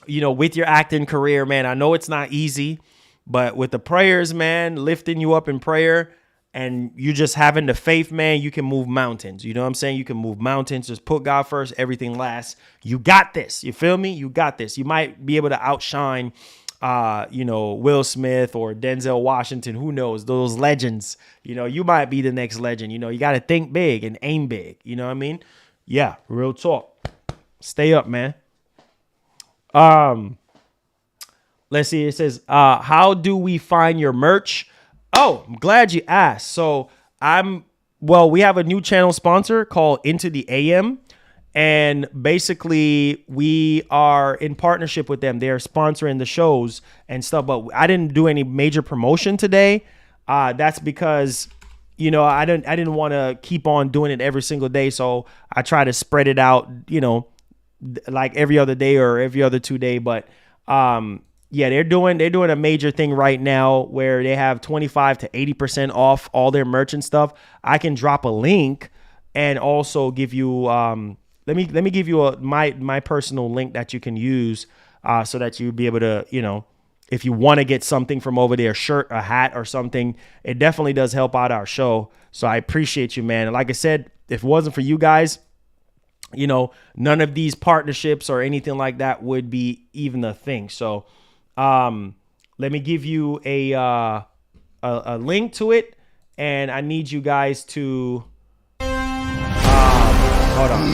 you know, with your acting career, man. I know it's not easy, but with the prayers, man, lifting you up in prayer, and you just having the faith, man, you can move mountains. You know what I'm saying? You can move mountains. Just put God first, everything last. You got this. You feel me? You got this. You might be able to outshine, you know, Will Smith or Denzel Washington. Who knows? Those legends. You know, you might be the next legend. You know, you got to think big and aim big. You know what I mean? Yeah, real talk. Stay up, man. Let's see. It says, how do we find your merch? Oh, I'm glad you asked. So we have a new channel sponsor called Into the AM. And basically we are in partnership with them. They're sponsoring the shows and stuff, but I didn't do any major promotion today. That's because, you know, I didn't want to keep on doing it every single day. So I try to spread it out, you know, like every other day or every other 2 day. But, yeah, they're doing a major thing right now where they have 25 to 80% off all their merch and stuff. I can drop a link and also give you, let me give you my personal link that you can use, so that you'll be able to, you know, if you want to get something from over there, a shirt, a hat or something, it definitely does help out our show. So I appreciate you, man. And like I said, if it wasn't for you guys, you know, none of these partnerships or anything like that would be even a thing. So, let me give you a link to it, and I need you guys to, hold on.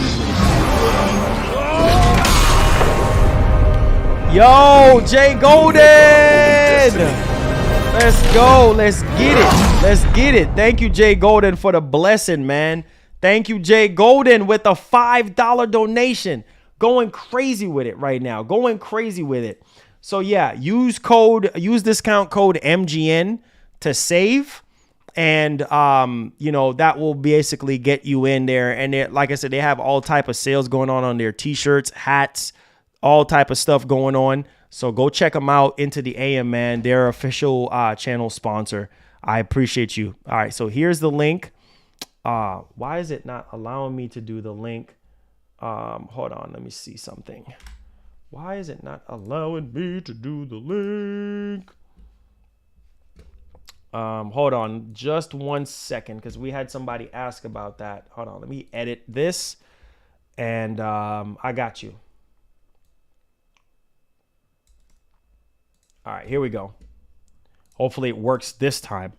Yo, Jay Golden. Let's go. Let's get it. Let's get it. Thank you, Jay Golden, for the blessing, man. Thank you, Jay Golden, with a $5 donation. Going crazy with it right now. Going crazy with it. So yeah, use discount code MGN to save, and you know, that will basically get you in there. And like I said, they have all type of sales going on their t-shirts, hats, all type of stuff going on. So go check them out. Into the AM, man. They're official channel sponsor. I appreciate you. All right, so here's the link. Why is it not allowing me to do the link? Hold on, let me see something. Why is it not allowing me to do the link? Hold on just 1 second, because we had somebody ask about that. Hold on, let me edit this, and I got you. All right, here we go. Hopefully it works this time.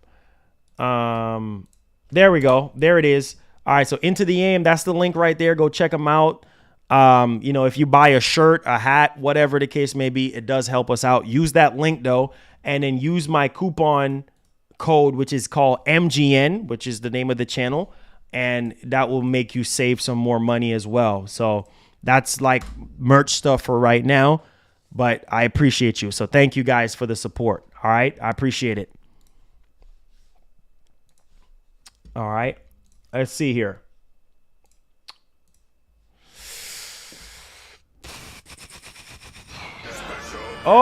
There we go. There it is. All right, so Into the AM, that's the link right there. Go check them out. You know, if you buy a shirt, a hat, whatever the case may be, it does help us out. Use that link though, and then use my coupon code, which is called MGN, which is the name of the channel, and that will make you save some more money as well. So that's like merch stuff for right now, but I appreciate you. So thank you guys for the support. All right, I appreciate it. All right, let's see here. Oh!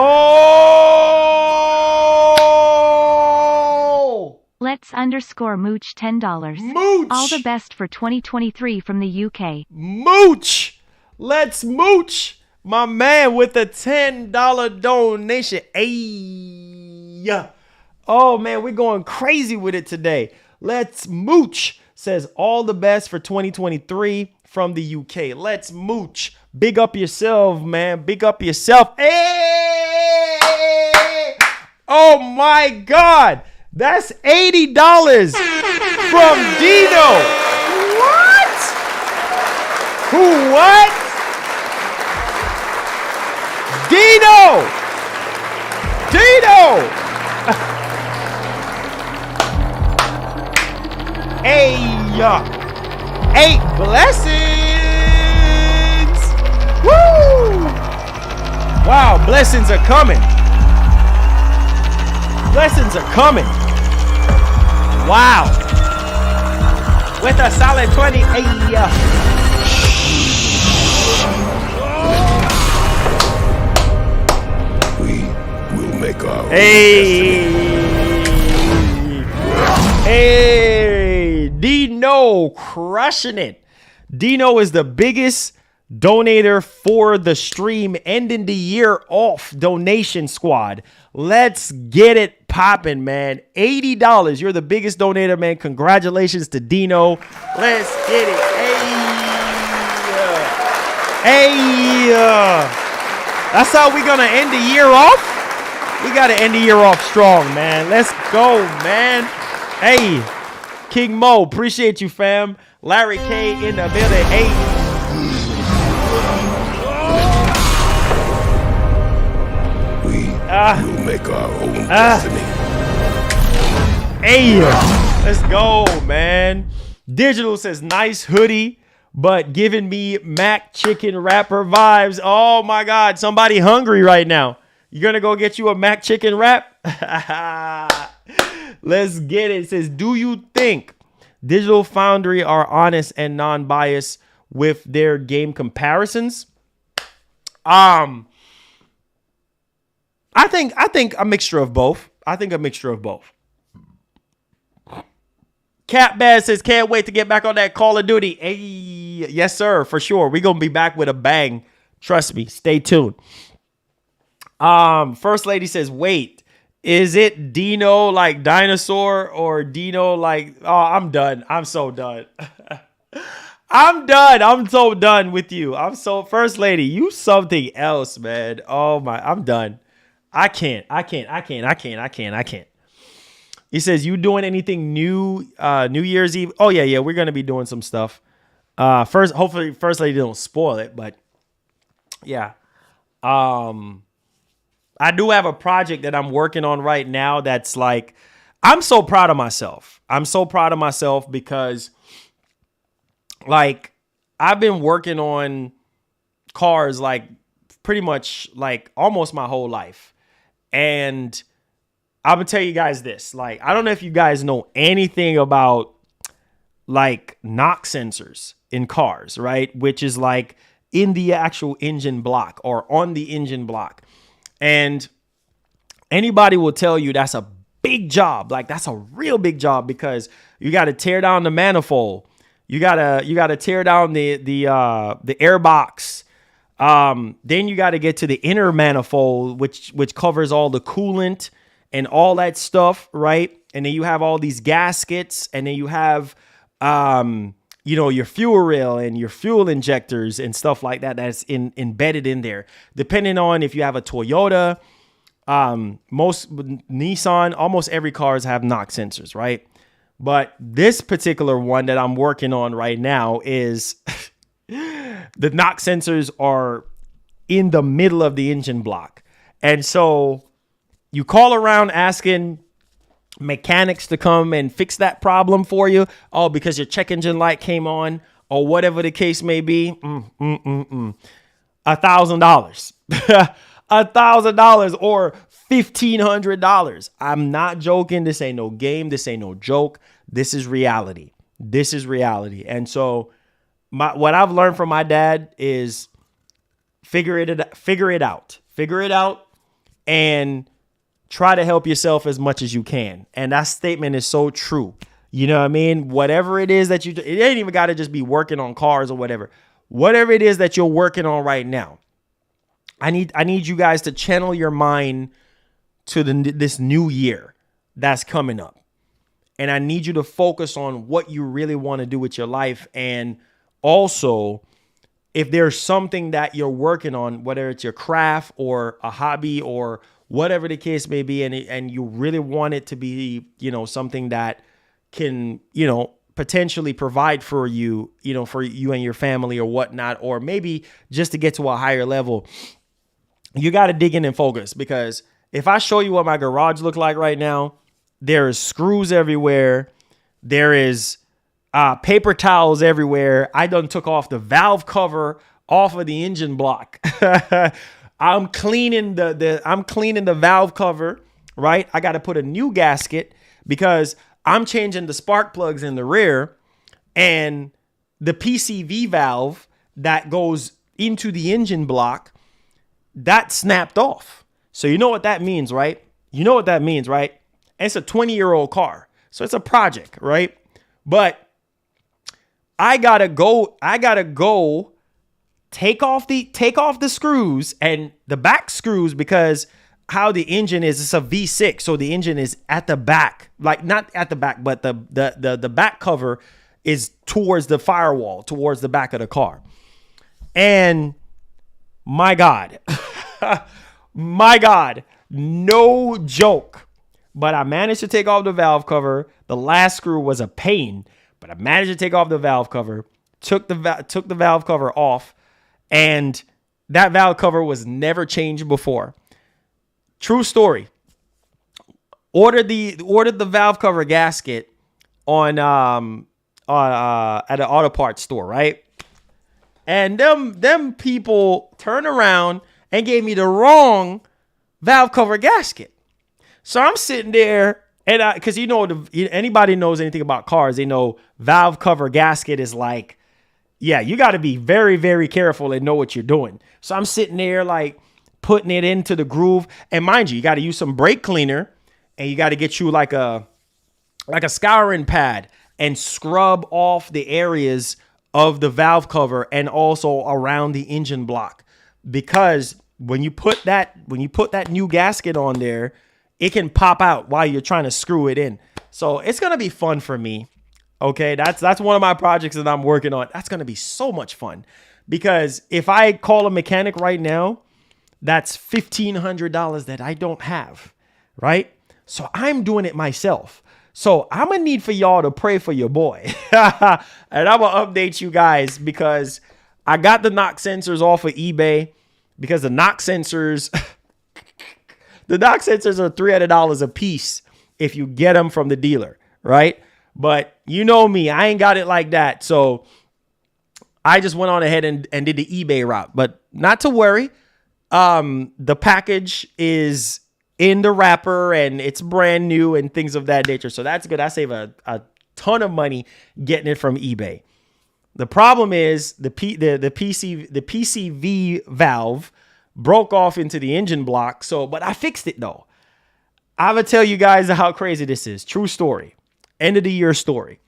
Let's _ Mooch $10. Mooch! All the best for 2023 from the UK. Mooch! Let's mooch! My man with a $10 donation. Ayy. Oh, man, we're going crazy with it today. Let's mooch. Says all the best for 2023 from the UK. Let's mooch. Big up yourself, man. Big up yourself. Hey! Oh my God. That's $80 from Dino. What? Who, what? Dino. Dino. Hey, 8 blessings. Woo! Wow, blessings are coming. Blessings are coming. Wow. With a solid 20. Hey, make our own Hey, hey, Dino crushing it. Dino is the biggest donator for the stream, ending the year off donation squad. Let's get it popping, man. $80. You're the biggest donator, man. Congratulations to Dino. Let's get it. Hey, that's how we gonna end the year off. We gotta end the year off strong, man. Let's go, man. Hey, King Mo, appreciate you, fam. Larry K in the building. Hey. We'll make our own destiny. Hey, let's go, man. Digital says nice hoodie, but giving me Mac chicken wrapper vibes. Oh my God, somebody hungry right now. You gonna go get you a Mac chicken wrap? Let's get it. It says, do you think Digital Foundry are honest and non-biased with their game comparisons? I think a mixture of both. Cat Bad says, can't wait to get back on that Call of Duty. Hey, yes, sir, for sure. We're going to be back with a bang. Trust me. Stay tuned. First Lady says, wait, is it Dino like dinosaur or Dino like... Oh, I'm done. I'm so done. I'm done. I'm so done with you. First Lady, you something else, man. Oh, my. I'm done. I can't. He says, you doing anything new New Year's Eve? Oh, yeah. We're going to be doing some stuff. Hopefully First Lady don't spoil it, but yeah. I do have a project that I'm working on right now that's like, I'm so proud of myself. Because like I've been working on cars like pretty much like almost my whole life. And I'm gonna tell you guys this, like, I don't know if you guys know anything about like knock sensors in cars, right? Which is like in the actual engine block or on the engine block. And anybody will tell you that's a big job. Like that's a real big job because you got to tear down the manifold. You gotta tear down the air box. Then you got to get to the inner manifold, which covers all the coolant and all that stuff, right? And then you have all these gaskets, and then you have, your fuel rail and your fuel injectors and stuff like that that's embedded in there. Depending on if you have a Toyota, most Nissan, almost every cars have knock sensors, right? But this particular one that I'm working on right now is the knock sensors are in the middle of the engine block. And so you call around asking mechanics to come and fix that problem for you. Oh, because your check engine light came on or whatever the case may be. $1,000. $1,000 or $1,500. I'm not joking. This ain't no game. This ain't no joke. This is reality. And so what I've learned from my dad is figure it out and try to help yourself as much as you can. And that statement is so true. You know what I mean? Whatever it is that it ain't even got to just be working on cars or whatever. Whatever it is that you're working on right now, I need you guys to channel your mind to this new year that's coming up. And I need you to focus on what you really want to do with your life. And also, if there's something that you're working on, whether it's your craft or a hobby or whatever the case may be, and you really want it to be, something that can, potentially provide for you, for you and your family or whatnot, or maybe just to get to a higher level, you got to dig in and focus. Because if I show you what my garage look like right now, there is screws everywhere. There is paper towels everywhere. I done took off the valve cover off of the engine block. I'm cleaning the valve cover, right? I got to put a new gasket because I'm changing the spark plugs in the rear, and the PCV valve that goes into the engine block, that snapped off. So you know what that means, right? You know what that means, right? And it's a 20-year-old car. So it's a project, right? But I gotta go take off the screws and the back screws, because how the engine is, it's a V6. So the engine is at the back, like not at the back, but the back cover is towards the firewall, towards the back of the car. And my God, my God, no joke. But I managed to take off the valve cover. The last screw was a pain, but I managed to take off the valve cover, took the valve cover off, and that valve cover was never changed before. True story. Ordered the valve cover gasket at an auto parts store, right? And them people turned around and gave me the wrong valve cover gasket. So I'm sitting there, and because anybody knows anything about cars, they know valve cover gasket is like, yeah, you got to be very, very careful and know what you're doing. So I'm sitting there like putting it into the groove, and mind you got to use some brake cleaner, and you got to get you like a scouring pad and scrub off the areas of the valve cover and also around the engine block, because when you put that new gasket on there, it can pop out while you're trying to screw it in. So it's going to be fun for me. Okay. That's one of my projects that I'm working on. That's going to be so much fun, because if I call a mechanic right now, that's $1,500 that I don't have. Right. So I'm doing it myself. So I'm going to need for y'all to pray for your boy. And I'm going to update you guys, because I got the knock sensors off of eBay, because the knock sensors, the knock sensors are $300 a piece if you get them from the dealer, right? But you know me, I ain't got it like that. So I just went on ahead and did the eBay route. But not to worry, the package is in the wrapper and it's brand new and things of that nature. So that's good. I save a ton of money getting it from eBay. The problem is the PCV valve broke off into the engine block. But I fixed it though. I'm going to tell you guys how crazy this is. True story. End of the year story.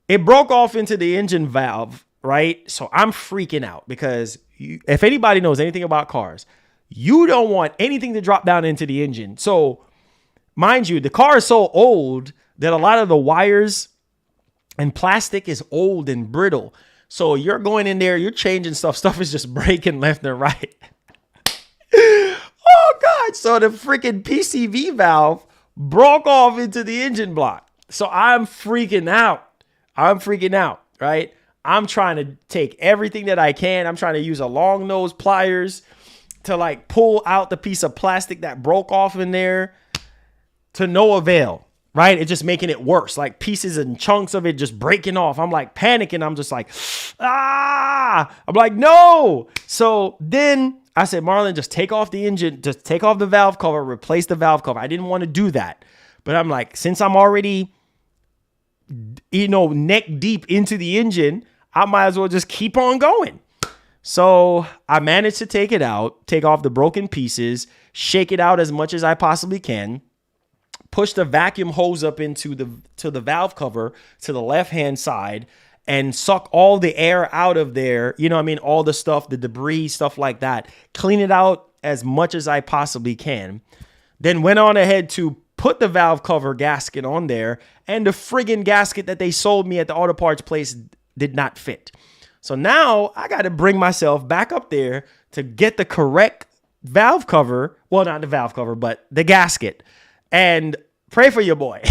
It broke off into the engine valve, right? So I'm freaking out, because if anybody knows anything about cars, you don't want anything to drop down into the engine. So mind you, the car is so old that a lot of the wires and plastic is old and brittle. So you're going in there, you're changing stuff. Stuff is just breaking left and right. Oh, God. So the freaking PCV valve broke off into the engine block. So I'm freaking out. Right? I'm trying to take everything that I can. I'm trying to use a long nose pliers to like pull out the piece of plastic that broke off in there, to no avail. Right? It's just making it worse. Like pieces and chunks of it just breaking off. I'm like panicking. I'm just like, I'm like, no. So then I said, Marlon, just take off the engine, just take off the valve cover, replace the valve cover. I didn't want to do that. But I'm like, since I'm already, neck deep into the engine, I might as well just keep on going. So I managed to take it out, take off the broken pieces, shake it out as much as I possibly can, push the vacuum hose up into the valve cover to the left-hand side, and suck all the air out of there. All the stuff, the debris, stuff like that. Clean it out as much as I possibly can. Then went on ahead to put the valve cover gasket on there, and the friggin' gasket that they sold me at the auto parts place did not fit. So now I got to bring myself back up there to get the correct valve cover. Well, not the valve cover, but the gasket. And pray for your boy.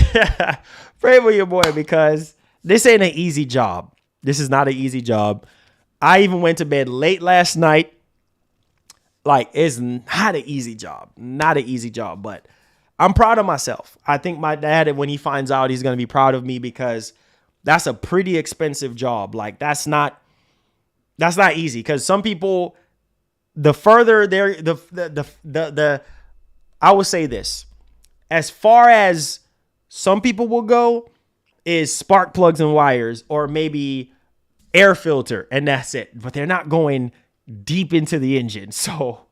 Pray for your boy, because this ain't an easy job. This is not an easy job. I even went to bed late last night. Like, it's not an easy job. Not an easy job, but I'm proud of myself. I think my dad, when he finds out, he's going to be proud of me, because that's a pretty expensive job. Like, that's not easy, because some people, the further they're, I will say this, as far as some people will go, is spark plugs and wires, or maybe air filter, and that's it. But they're not going deep into the engine. So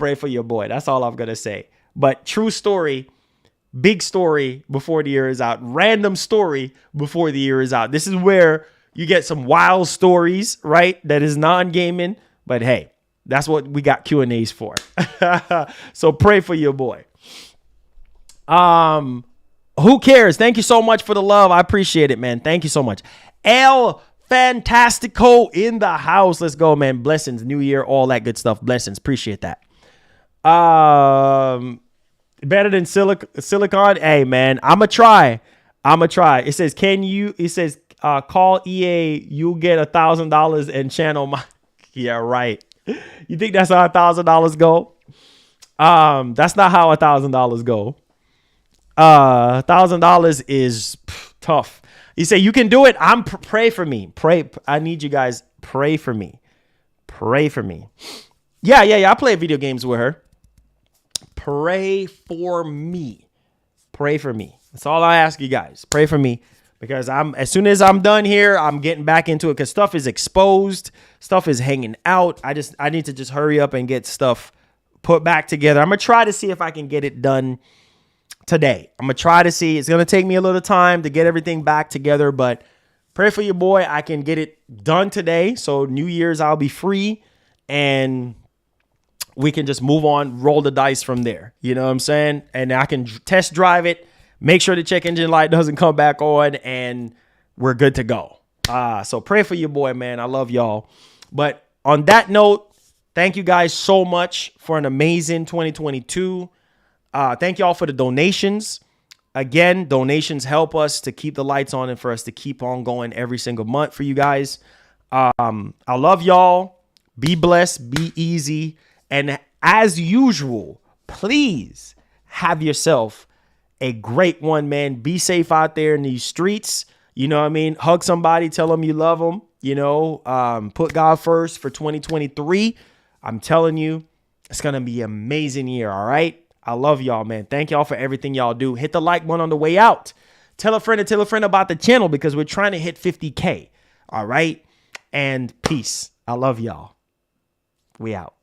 Pray for your boy. That's all I'm going to say. But true story, big story before the year is out. Random story before the year is out. This is where you get some wild stories, right? That is non-gaming. But hey, that's what we got Q&As for. So pray for your boy. Who cares? Thank you so much for the love. I appreciate it, man. Thank you so much. El Fantastico in the house. Let's go, man. Blessings, New Year, all that good stuff. Blessings. Appreciate that. Better than Silicon. Hey, man, I'ma try. It says, call EA, you'll get $1,000 and channel my. Yeah, right. You think that's how $1,000 go? That's not how $1,000 go. $1,000 is tough. You say you can do it. Pray for me. I need you guys. Pray for me. Yeah. I play video games with her. Pray for me. That's all I ask you guys. Pray for me, because as soon as I'm done here, I'm getting back into it, because stuff is exposed. Stuff is hanging out. I need to just hurry up and get stuff put back together. I'm going to try to see if I can get it done today. I'm going to try to see. It's going to take me a little time to get everything back together, but pray for your boy. I can get it done today. So New Year's, I'll be free and we can just move on, roll the dice from there. You know what I'm saying? And I can test drive it, make sure the check engine light doesn't come back on, and we're good to go. So pray for your boy, man. I love y'all. But on that note, thank you guys so much for an amazing 2022. Thank y'all for the donations. Again, donations help us to keep the lights on and for us to keep on going every single month for you guys. I love y'all. Be blessed. Be easy. And as usual, please have yourself a great one, man. Be safe out there in these streets. You know what I mean? Hug somebody. Tell them you love them. You know, put God first for 2023. I'm telling you, it's going to be an amazing year. All right. I love y'all, man. Thank y'all for everything y'all do. Hit the like button on the way out. Tell a friend about the channel, because we're trying to hit 50K. All right. And peace. I love y'all. We out.